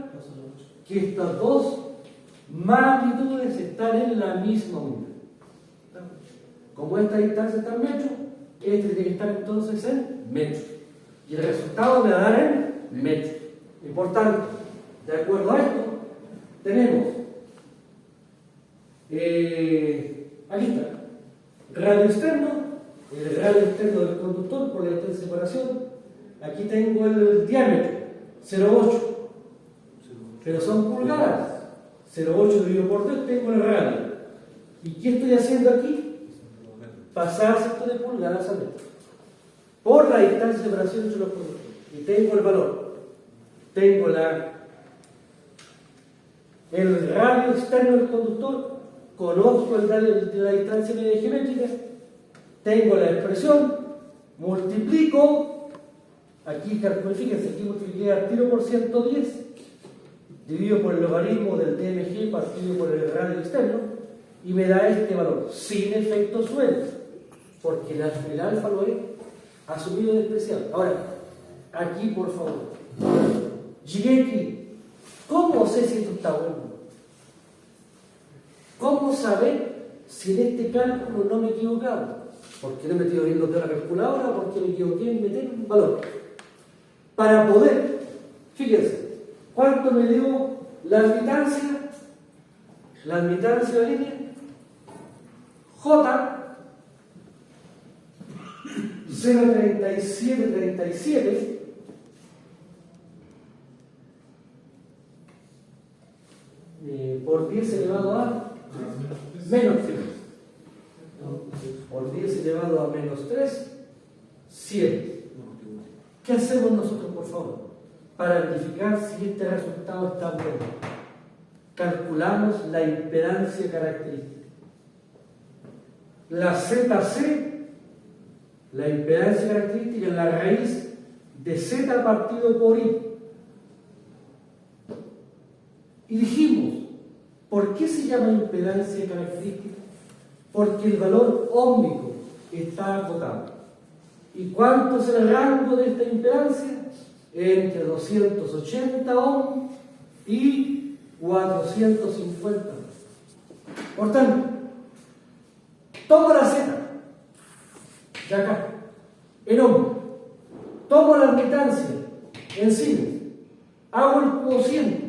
que estas dos magnitudes están en la misma unidad. Como esta distancia está en metros, este tiene que estar entonces en metros. Y el resultado me va a dar en metros. Y por tanto, de acuerdo a esto, tenemos aquí está, radio externo, el radio externo del conductor por la distancia de separación. Aquí tengo el diámetro, 0,8, pero son pulgadas. 0,8 dividido por 2, tengo el radio. ¿Y qué estoy haciendo aquí? Pasar esto de pulgadas a metros. Por la distancia de separación entre los conductores. Y tengo el valor. Tengo el radio externo del conductor, conozco el radio de la distancia media geométrica, tengo la expresión, multiplico, aquí fíjense, aquí multipliqué al tiro por 110, dividido por el logaritmo del dmg partido por el radio externo, y me da este valor, sin efecto suelo, porque el alfa lo he asumido despreciado. Ahora, aquí por favor, llegué aquí. ¿Cómo sé si esto está bueno? ¿Cómo saber si en este cálculo no me he equivocado? ¿Por qué no he metido bien los de la calculadora? ¿Por qué me equivoqué en meter un valor? Para poder, fíjense, ¿cuánto me dio la admitancia? La admitancia de la línea J 0,3737 por 10 elevado a menos 3. Por 10 elevado a menos 3, 100. ¿Qué hacemos nosotros, por favor, para verificar si este resultado está bueno? Calculamos la impedancia característica. La ZC, la impedancia característica, es la raíz de Z partido por I. Y dijimos, ¿por qué se llama impedancia característica? Porque el valor óhmico está acotado. ¿Y cuánto es el rango de esta impedancia? Entre 280 ohms y 450 ohms. Por tanto, tomo la Z de acá, en ohms, tomo la admitancia en Siemens, hago el cociente,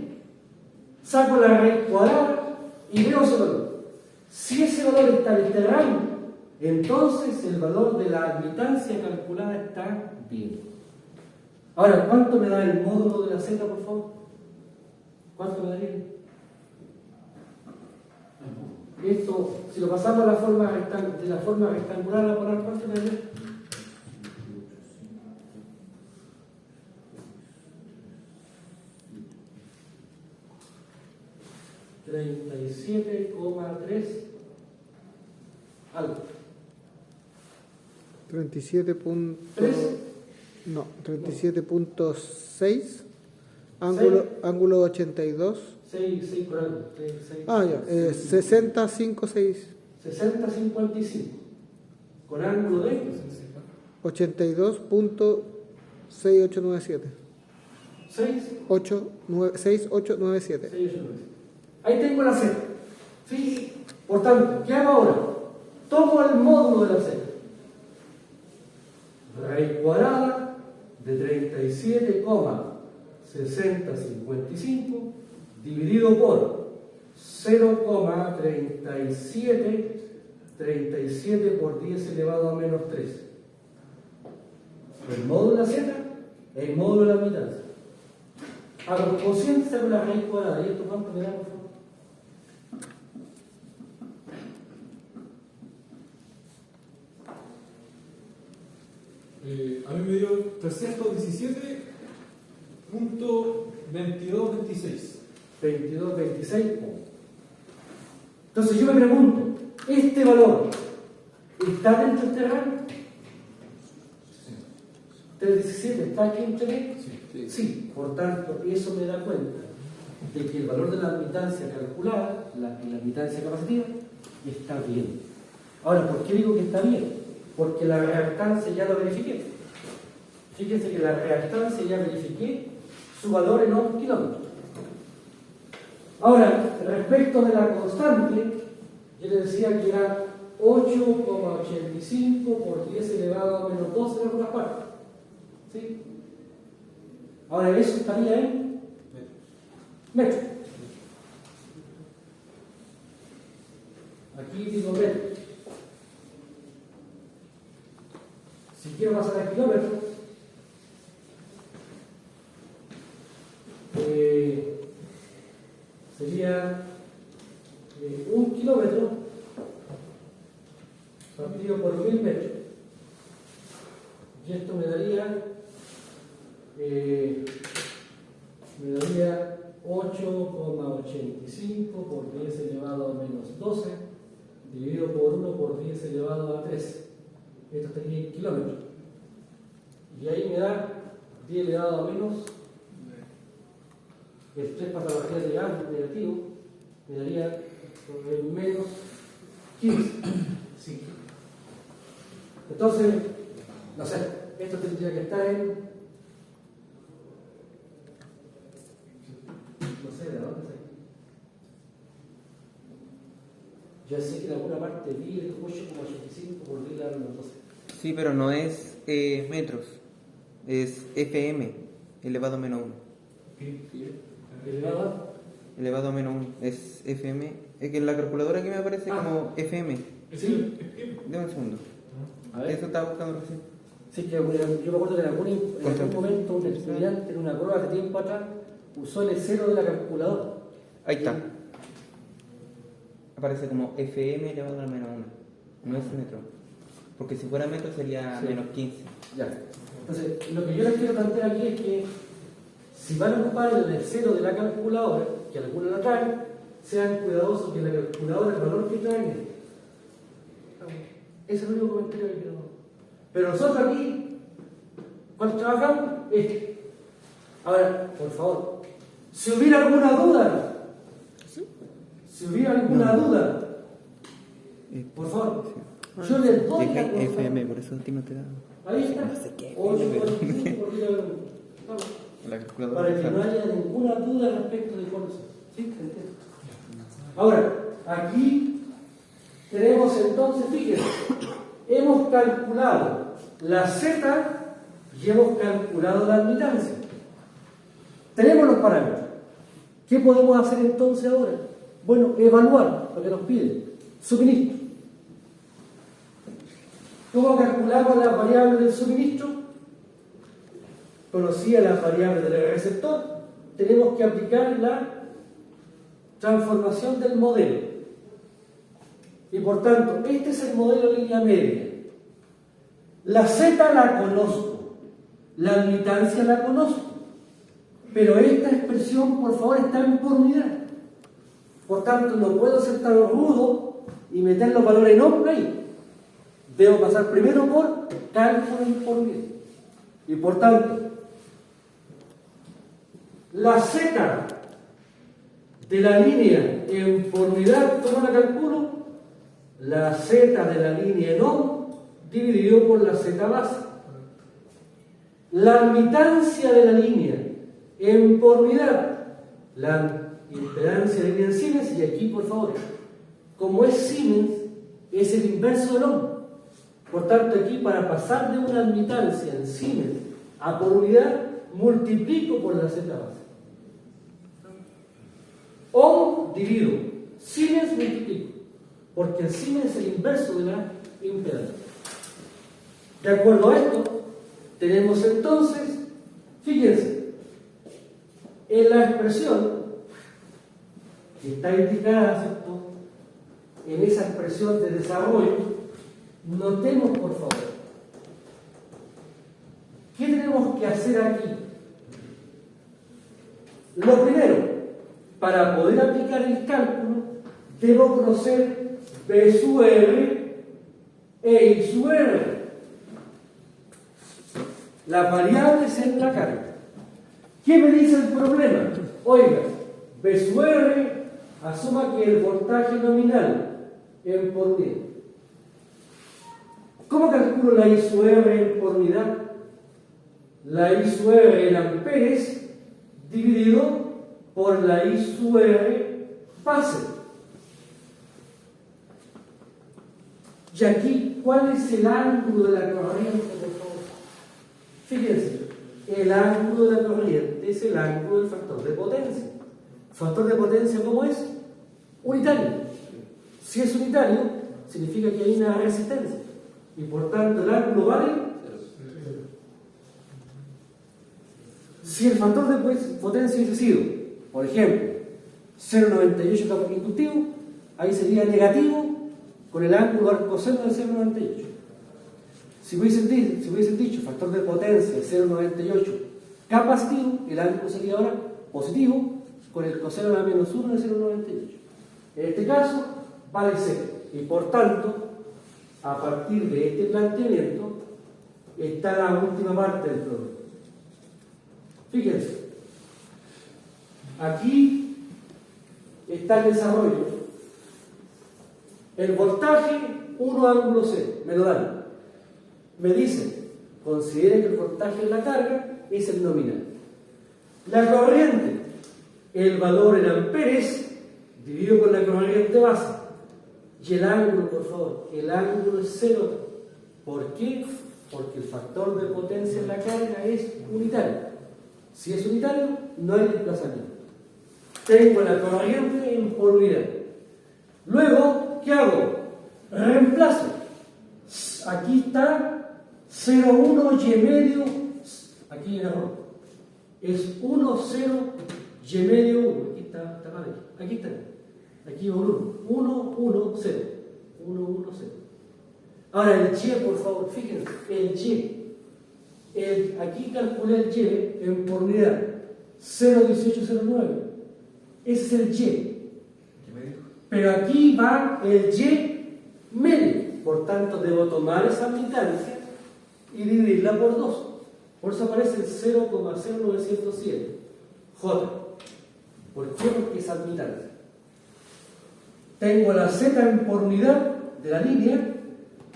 saco la raíz cuadrada y veo ese valor. Si ese valor está en este rango, entonces el valor de la admitancia calculada está bien. Ahora, ¿cuánto me da el módulo de la Z, por favor? ¿Cuánto me daría? Esto, si lo pasamos a la forma rectangular, a poner, ¿cuánto me daría? $37,3 algo. 37.6 ángulo 82. 6 por algo. 60, 5, 6. 60,55 con ángulo de 82.6897. 6897. 6,8,9. Ahí tengo la Z. ¿Sí? Por tanto, ¿qué hago ahora? Tomo el módulo de la Z. Raíz cuadrada de 37,6055 dividido por 0,3737 por 10 elevado a menos 3. El módulo de la Z, el módulo de la mitad. Hago conciencia con la raíz cuadrada. ¿Y esto cuánto me da, por favor? A mí me dio 317.2226. 22,26. Entonces yo me pregunto, ¿este valor está dentro de este rango? 317 está aquí entre medio. Sí. Por tanto, eso me da cuenta de que el valor de la admitancia calculada, la admitancia capacitiva, está bien. Ahora, ¿por qué digo que está bien? Porque la reactancia ya lo verifiqué. Fíjense que la reactancia ya verifiqué su valor en ohms kilómetros. Ahora, respecto de la constante, yo les decía que era 8,85 por 10 elevado a menos 12 en algunas partes. ¿Sí? Ahora, eso estaría en metros. Aquí digo metros. Si quiero pasar a kilómetros, sería 1 kilómetro partido por 1000 metros. Y esto me daría 8,85 por 10 elevado a menos 12 dividido por 1 por 10 elevado a 3. Esto estaría en kilómetros. Y ahí me da 10 elevado a menos el 3 para trabajar de gas negativo, me daría menos 15. Sí. Entonces, no sé, esto tendría que estar en. No sé, ¿de dónde sé? Ya sé que en alguna parte vi el 8,85 por 10 a menos 12. Sí, pero no es metros, es FM, elevado a menos 1. Elevado a menos 1, es FM. Es que en la calculadora aquí me aparece como FM. Sí. Deme un segundo. A ver. Eso estaba buscando recién. Sí, que yo me acuerdo que en algún momento un estudiante en una prueba de tiempo atrás usó el cero de la calculadora. Ahí está. Aparece como FM elevado a menos 1. No es metro. Porque si fuera metro sería Sí. menos 15. Ya. Entonces, lo que yo les quiero plantear aquí es que si van a ocupar el cero de la calculadora, que algunos la traen, sean cuidadosos que la calculadora, el valor que traen es. Ese es el único comentario que quiero. Pero nosotros aquí, cuando trabajamos, ahora, por favor, si hubiera alguna duda, por favor, yo les doy la cosa. FM, por eso a ti no te da. Ahí está. No sé qué. 8,45 por día. Vamos. La calculadora. Para que no haya ninguna duda respecto de cuál es. ¿Sí? ¿Entiendes? Ahora, aquí tenemos entonces, fíjense, hemos calculado la Z y hemos calculado la admitancia. Tenemos los parámetros. ¿Qué podemos hacer entonces ahora? Bueno, evaluar lo que nos piden. Suministro. ¿Cómo calculamos las variables del suministro? Conocía las variables del receptor, tenemos que aplicar la transformación del modelo. Y por tanto, este es el modelo línea media. La Z la conozco, la admitancia la conozco, pero esta expresión, por favor, está en por unidad. Por tanto, no puedo ser tan rudo y meter los valores en ohms ahí. Debo pasar primero por cálculo en por unidad. Y por tanto, la Z de la línea en por unidad, ¿cómo la calculo? la z de la línea en ohm dividido por la z base. La admitancia de la línea en por unidad, la impedancia de la línea en Siemens, y aquí por favor, como es Siemens, es el inverso del ohm. Por tanto, aquí para pasar de una admitancia en Siemens a por unidad, multiplico por la z base. Ohm divido, Siemens multiplico, porque el Siemens es el inverso de la impedancia. De acuerdo a esto, tenemos entonces, fíjense, en la expresión que está indicada, ¿cierto?, en esa expresión de desarrollo, notemos por favor, ¿qué tenemos que hacer aquí? Lo primero, para poder aplicar el cálculo, debo conocer B sub R e I sub R. Las variables en la carga. ¿Qué me dice el problema? Oiga, B sub R asuma que el voltaje nominal en por unidad. ¿Cómo calculo la I sub R en por unidad? La I sub R en amperes dividido por la I sub R base. Y aquí, ¿cuál es el ángulo de la corriente, por favor? Fíjense, el ángulo de la corriente es el ángulo del factor de potencia. ¿Factor de potencia cómo es? Unitario. Si es unitario, significa que hay una resistencia. Y por tanto el ángulo vale. Si el factor de potencia hubiese sido, por ejemplo, 0,98 campo inductivo, ahí sería negativo con el ángulo arcoseno de 0,98. Si hubiesen dicho factor de potencia 0,98 capacitivo, el ángulo sería ahora positivo con el coseno de la menos 1 de 0,98. En este caso, vale 0. Y por tanto, a partir de este planteamiento, está la última parte del problema. Fíjense, aquí está el desarrollo. El voltaje, 1 ángulo 0, me lo dan. Me dicen, considere que el voltaje en la carga es el nominal. La corriente, el valor en amperes, dividido por la corriente base. Y el ángulo, por favor, el ángulo es 0. ¿Por qué? Porque el factor de potencia en la carga es unitario. Si es unitario, no hay desplazamiento. Tengo la corriente en por unidad. Luego, ¿qué hago? Reemplazo. Aquí está 0,1 y medio. Aquí hay un error. Es 1, 0 y medio 1. Aquí está mal. Aquí está. Aquí 1, 1, 1, 0. 1, 1, 0. Ahora el y, por favor, fíjense, el y. Aquí calculé el y en por unidad. 0,1809. Ese es el y. Pero aquí va el y medio. Por tanto, debo tomar esa admitancia y dividirla por 2. Por eso aparece el 0,0907. J. ¿Por qué? Porque es admitancia. Tengo la z en por unidad de la línea,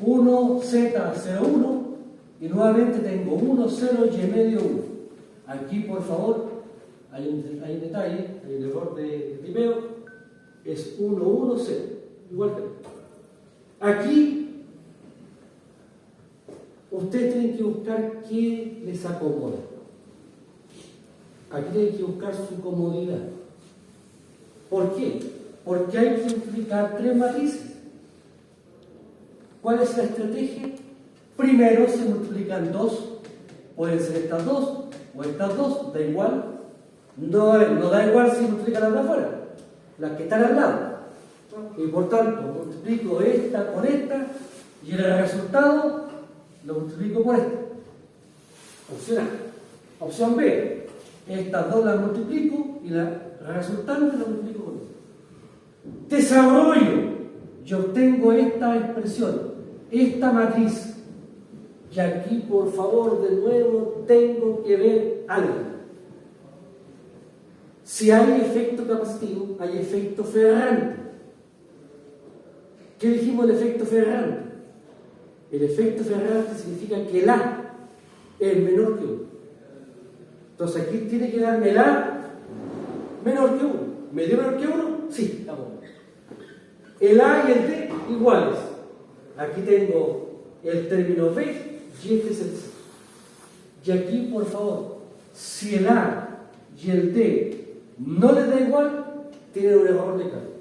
1z01, y nuevamente tengo 1, 0 y medio 1. Aquí, por favor, hay un detalle, hay un error de tipeo, es 1, 1, 0, igual que aquí. Ustedes tienen que buscar qué les acomoda. Aquí tienen que buscar su comodidad. ¿Por qué? Porque hay que multiplicar 3 matrices. ¿Cuál es la estrategia? Primero se multiplican 2. Pueden ser estas 2 o estas 2, da igual. No da igual si multiplican las de afuera, las que están al lado. Y por tanto, multiplico esta con esta y el resultado lo multiplico por esta. Opción A. Opción B. Estas 2 las multiplico y la resultante la multiplico por esta. Desarrollo. Yo obtengo esta expresión, esta matriz. Y aquí, por favor, de nuevo, tengo que ver algo. Si hay efecto capacitivo, hay efecto ferrante. ¿Qué dijimos del efecto Ferrante? El efecto Ferrante significa que el A es menor que 1. Entonces aquí tiene que darme el A menor que 1. ¿Me dio menor que 1? Sí, estamos bien. El A y el D iguales. Aquí tengo el término B y este es el C. Y aquí, por favor, si el A y el D no les da igual, tienen un error de cálculo.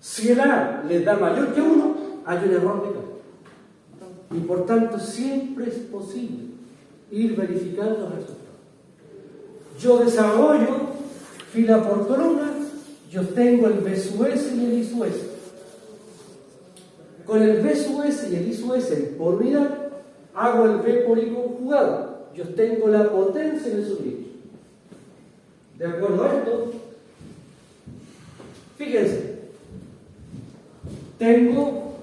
Si el A les da mayor que 1, hay un error de cálculo. Y por tanto, siempre es posible ir verificando los resultados. Yo desarrollo fila por columna, yo tengo el B sub S y el I sub S. Con el B sub S y el I sub S por unidad, hago el B por I conjugado. Yo tengo la potencia en el sujeto. De acuerdo a esto, fíjense, tengo,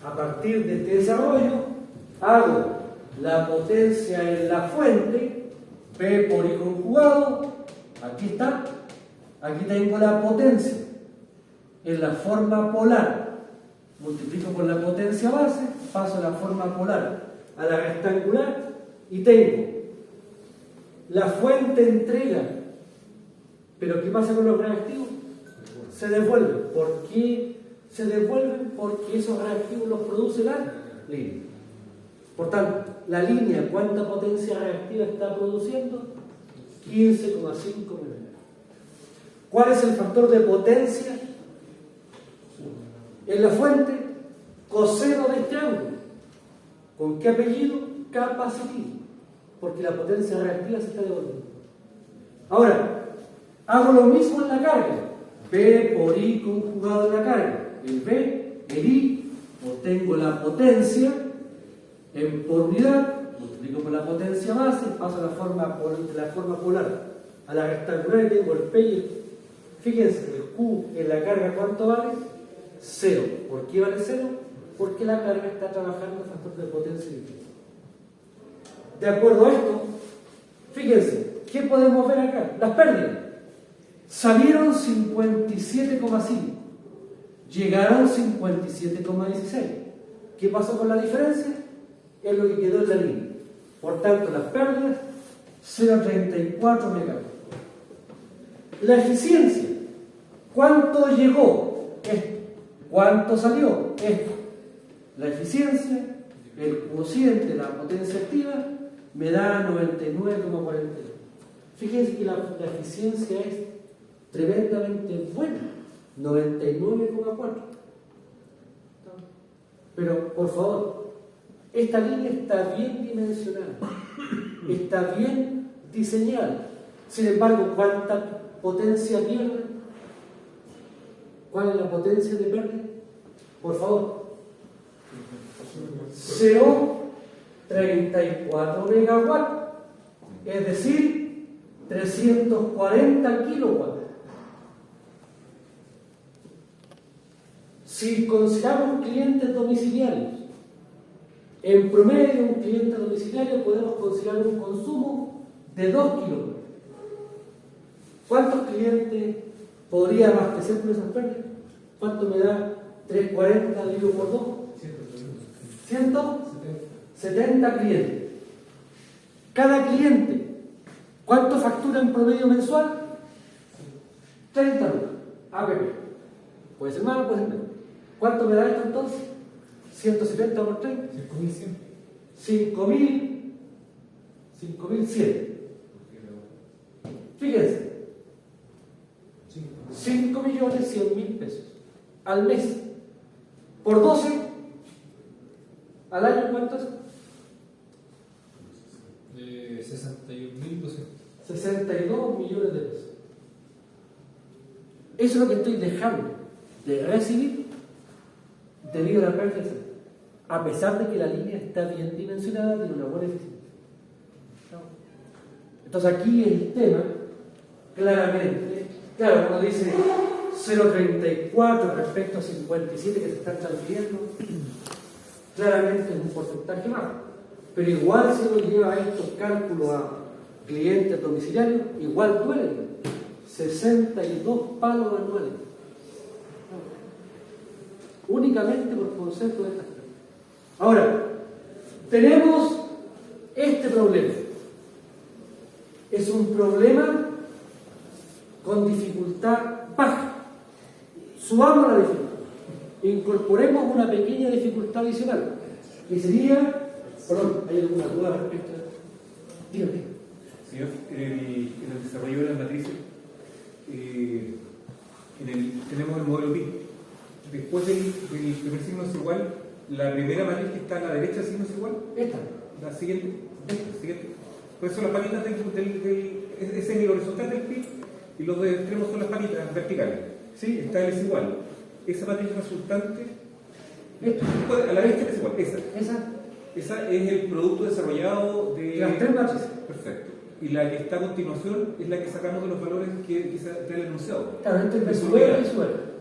a partir de este desarrollo, hago la potencia en la fuente, P por I conjugado, aquí está, aquí tengo la potencia en la forma polar, multiplico por la potencia base, paso a la forma polar a la rectangular y tengo la fuente entrega. Pero ¿qué pasa con los reactivos? Se devuelven. ¿Por qué se devuelven? Porque esos reactivos los produce la línea. Por tanto, la línea, ¿cuánta potencia reactiva está produciendo? 15,5 megavatios. ¿Cuál es el factor de potencia en la fuente? Coseno de este ángulo. ¿Con qué apellido? Capacitivo. Porque la potencia reactiva se está devolviendo. Ahora, hago lo mismo en la carga. B por I conjugado en la carga. El B, el I, obtengo la potencia en por unidad, multiplico por la potencia base, paso a la forma polar a la rectangular y tengo el P y el Q. Fíjense, el Q en la carga, ¿cuánto vale? 0. ¿Por qué vale 0? Porque la carga está trabajando el factor de potencia y de. De acuerdo a esto, fíjense, ¿qué podemos ver acá? Las pérdidas. Salieron 57,5, llegaron 57,16. ¿Qué pasó con la diferencia? Es lo que quedó en la línea. Por tanto, las pérdidas, 0,34 megavatios. La eficiencia, ¿cuánto llegó? Esto. ¿Cuánto salió? Esto. La eficiencia, el cociente de la potencia activa, me da 99,42. Fíjense que la eficiencia es tremendamente buena, 99,4. Pero, por favor, esta línea está bien dimensionada, está bien diseñada. Sin embargo, ¿cuánta potencia pierde? ¿Cuál es la potencia de pérdida? Por favor. 0,34 megawatts, es decir, 340 kilowatts. Si consideramos clientes domiciliarios, en promedio un cliente domiciliario podemos considerar un consumo de 2 kilowatts. ¿Cuántos clientes podría abastecer con esas pérdidas? ¿Cuánto me da 340 dividido por 2? 170 clientes. Cada cliente, ¿cuánto factura en promedio mensual? 30 lucas. APP. Puede ser más, puede ser menos. ¿Cuánto me da esto entonces? 170 por 30. 5.100. Fíjense. 5.100.000 pesos al mes. Por 12, al año, ¿cuánto es? 61.200. 62 millones de pesos. Eso es lo que estoy dejando de recibir debido a la pérdida de salud. A pesar de que la línea está bien dimensionada, tiene una buena eficiencia. Entonces aquí el tema, claramente, claro, uno dice 0,34 respecto a 57 que se están transfiriendo, claramente es un porcentaje bajo. Pero igual si uno lleva estos cálculos a clientes domiciliarios, igual duelen. 62 palos anuales. únicamente por concepto de estas tres. Ahora, tenemos este problema. Es un problema con dificultad baja. Subamos la dificultad. Incorporemos una pequeña dificultad adicional, que sería, perdón, ¿hay alguna duda respecto a esto? Dígame. Señor, en el desarrollo de las matrices, tenemos el modelo pi. Después del primer signo es igual, la primera matriz que está a la derecha del signo es igual. Esta. La siguiente. Siguiente. Pues son las palitas ese es el horizontal del pi y los de extremos son las palitas verticales. Sí. Esta es igual. Esa matriz resultante, Esta. a la derecha es igual. Esa. Esa es el producto desarrollado de Las tres matrices. Perfecto. Y la que está a continuación es la que sacamos de los valores que está el enunciado. Claro, este es V y suelo.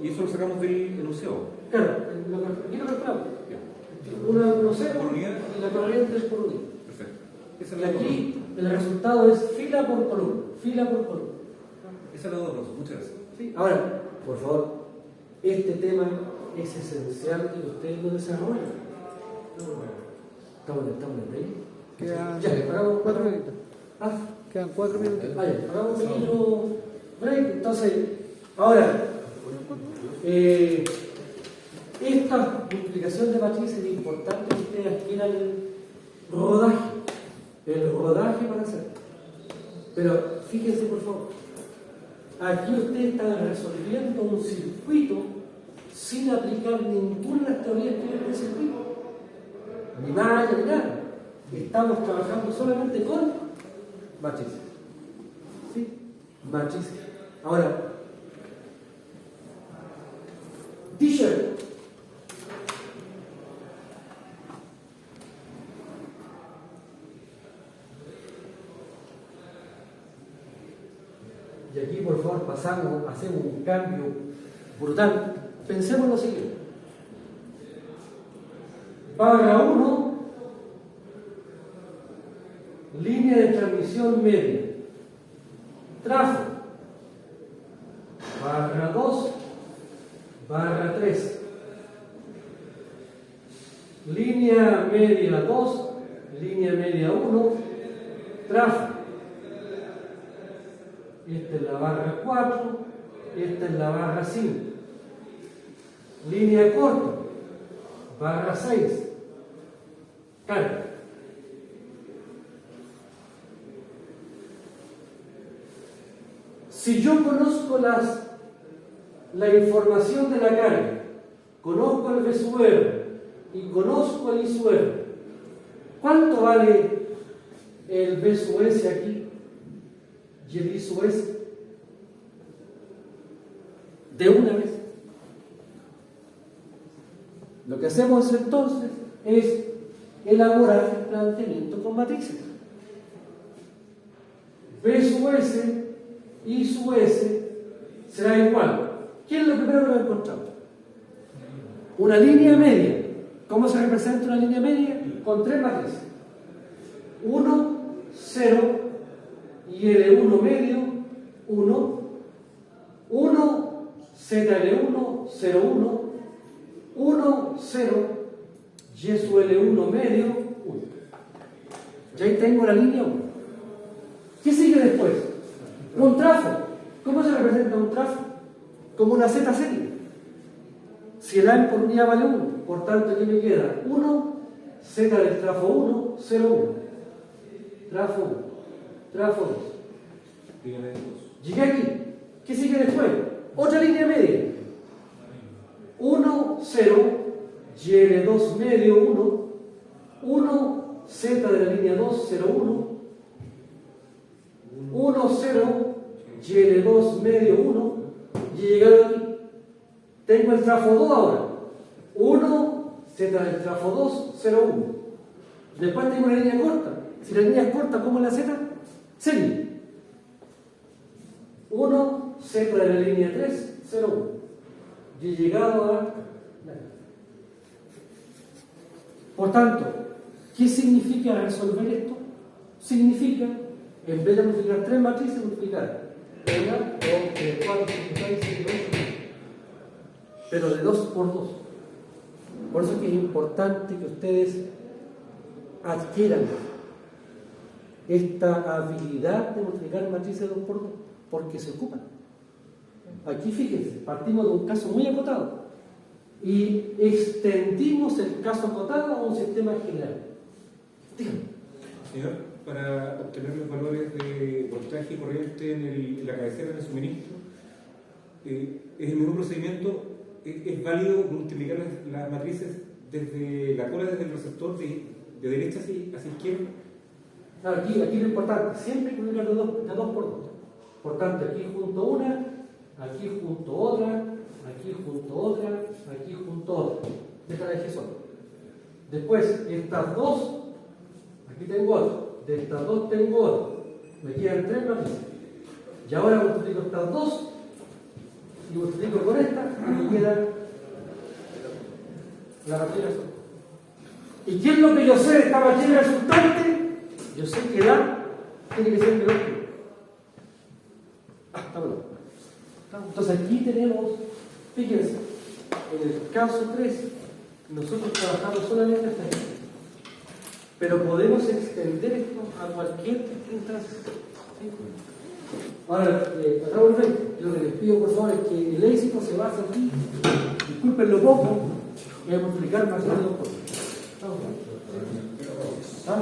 Y eso lo sacamos del enunciado. Claro, aquí lo calculamos. Una, no sé, Por unidad. y la corriente es por unidad. Perfecto. Esa Y es la aquí el resultado es fila por columna. Fila por columna. Esa es la dos. Muchas gracias. ¿Sí? Ahora, por favor, este tema es esencial que ustedes lo desarrollen. ¿Estamos ahí? Quedan Ya, pagamos 4 minutos. Ah, Quedan 4 minutos. vaya, hagamos un pequeño break. Entonces, ahora, esta multiplicación de matrices es importante que ustedes adquieran el rodaje para hacer. Pero fíjense por favor, aquí ustedes están resolviendo un circuito sin aplicar ninguna de las teorías que vienen del circuito. Ni malla, ni nada. Estamos trabajando solamente con matrices. ¿Sí? Matrices. Ahora, teacher. Y aquí, por favor, hacemos un cambio brutal. Pensemos lo siguiente. Barra 1, línea de transmisión media. Tráfico. Barra 2, barra 3. Línea media 2, línea media 1, tráfico. Esta es la barra 4, esta es la barra 5. Línea corta, barra 6. Carga. Si yo conozco la información de la carga, conozco el V sub R y conozco el I sub R, ¿cuánto vale el V sub S aquí y el I sub S? De una vez. Lo que hacemos entonces es elaborar el planteamiento con matrices. V sub S, I sub S será igual. ¿Qué es lo primero que encontramos? Una línea media. ¿Cómo se representa una línea media? Con tres matrices. 1, 0 y L1 medio, 1, 1, ZL1, 0, 1, 1, 0, Y sub L1 medio, 1. Ya ahí tengo la línea 1. ¿Qué sigue después? Un trafo. ¿Cómo se representa un trafo? Como una Z serie. Si el A por unidad vale 1, por tanto aquí me queda 1, Z del trafo 1, 0, 1. Trafo 1, trafo 2. Llegué aquí. ¿Qué sigue después? Otra línea media. 1, 0, YL2 medio 1, 1, Z de la línea 2, 0, 1, 1, 0, YL2 medio 1, y he llegado aquí. Tengo el trafo 2 ahora. 1, Z del trafo 2, 0, 1. Después tengo una línea corta. Si la línea es corta, ¿cómo es la Z? Serie. 1, Z de la línea 3, 0, 1. Y he llegado a... Por tanto, ¿qué significa resolver esto? Significa, en vez de multiplicar tres matrices, multiplicar 1, 2, 3, 4, 5, 6, 7, 8, 9. pero de 2 por 2. Por eso es que es importante que ustedes adquieran esta habilidad de multiplicar matrices 2 por 2, porque se ocupan. Aquí fíjense, partimos de un caso muy acotado y extendimos el caso acotado a un sistema general. Díganme. Señor, para obtener los valores de voltaje y corriente en la cabecera del suministro, es el mismo procedimiento. ¿Es válido multiplicar las matrices desde la cola, desde el receptor, de derecha hacia izquierda? Claro, aquí lo importante, siempre multiplicar de 2 por 2. Por tanto, aquí junto una, aquí junto otra, aquí junto otra, aquí junto otra. Déjala de solo. Después, estas dos, aquí tengo otra. De estas dos tengo otra. Me quedan 3 matrices. Y ahora multiplico estas dos y multiplico con esta y me queda la matriz resultante. ¿Y qué es lo que yo sé de esta matriz resultante? Yo sé que la tiene que ser menor que está bueno. Entonces aquí tenemos, fíjense, en el caso 3, nosotros trabajamos solamente hasta aquí. Pero podemos extender esto a cualquier instancia. ¿Sí? Ahora, Raúl Rey, lo que les pido por favor es que el éxito se basa aquí, disculpen lo poco, en multiplicar más de 2 por 2. ¿Ah?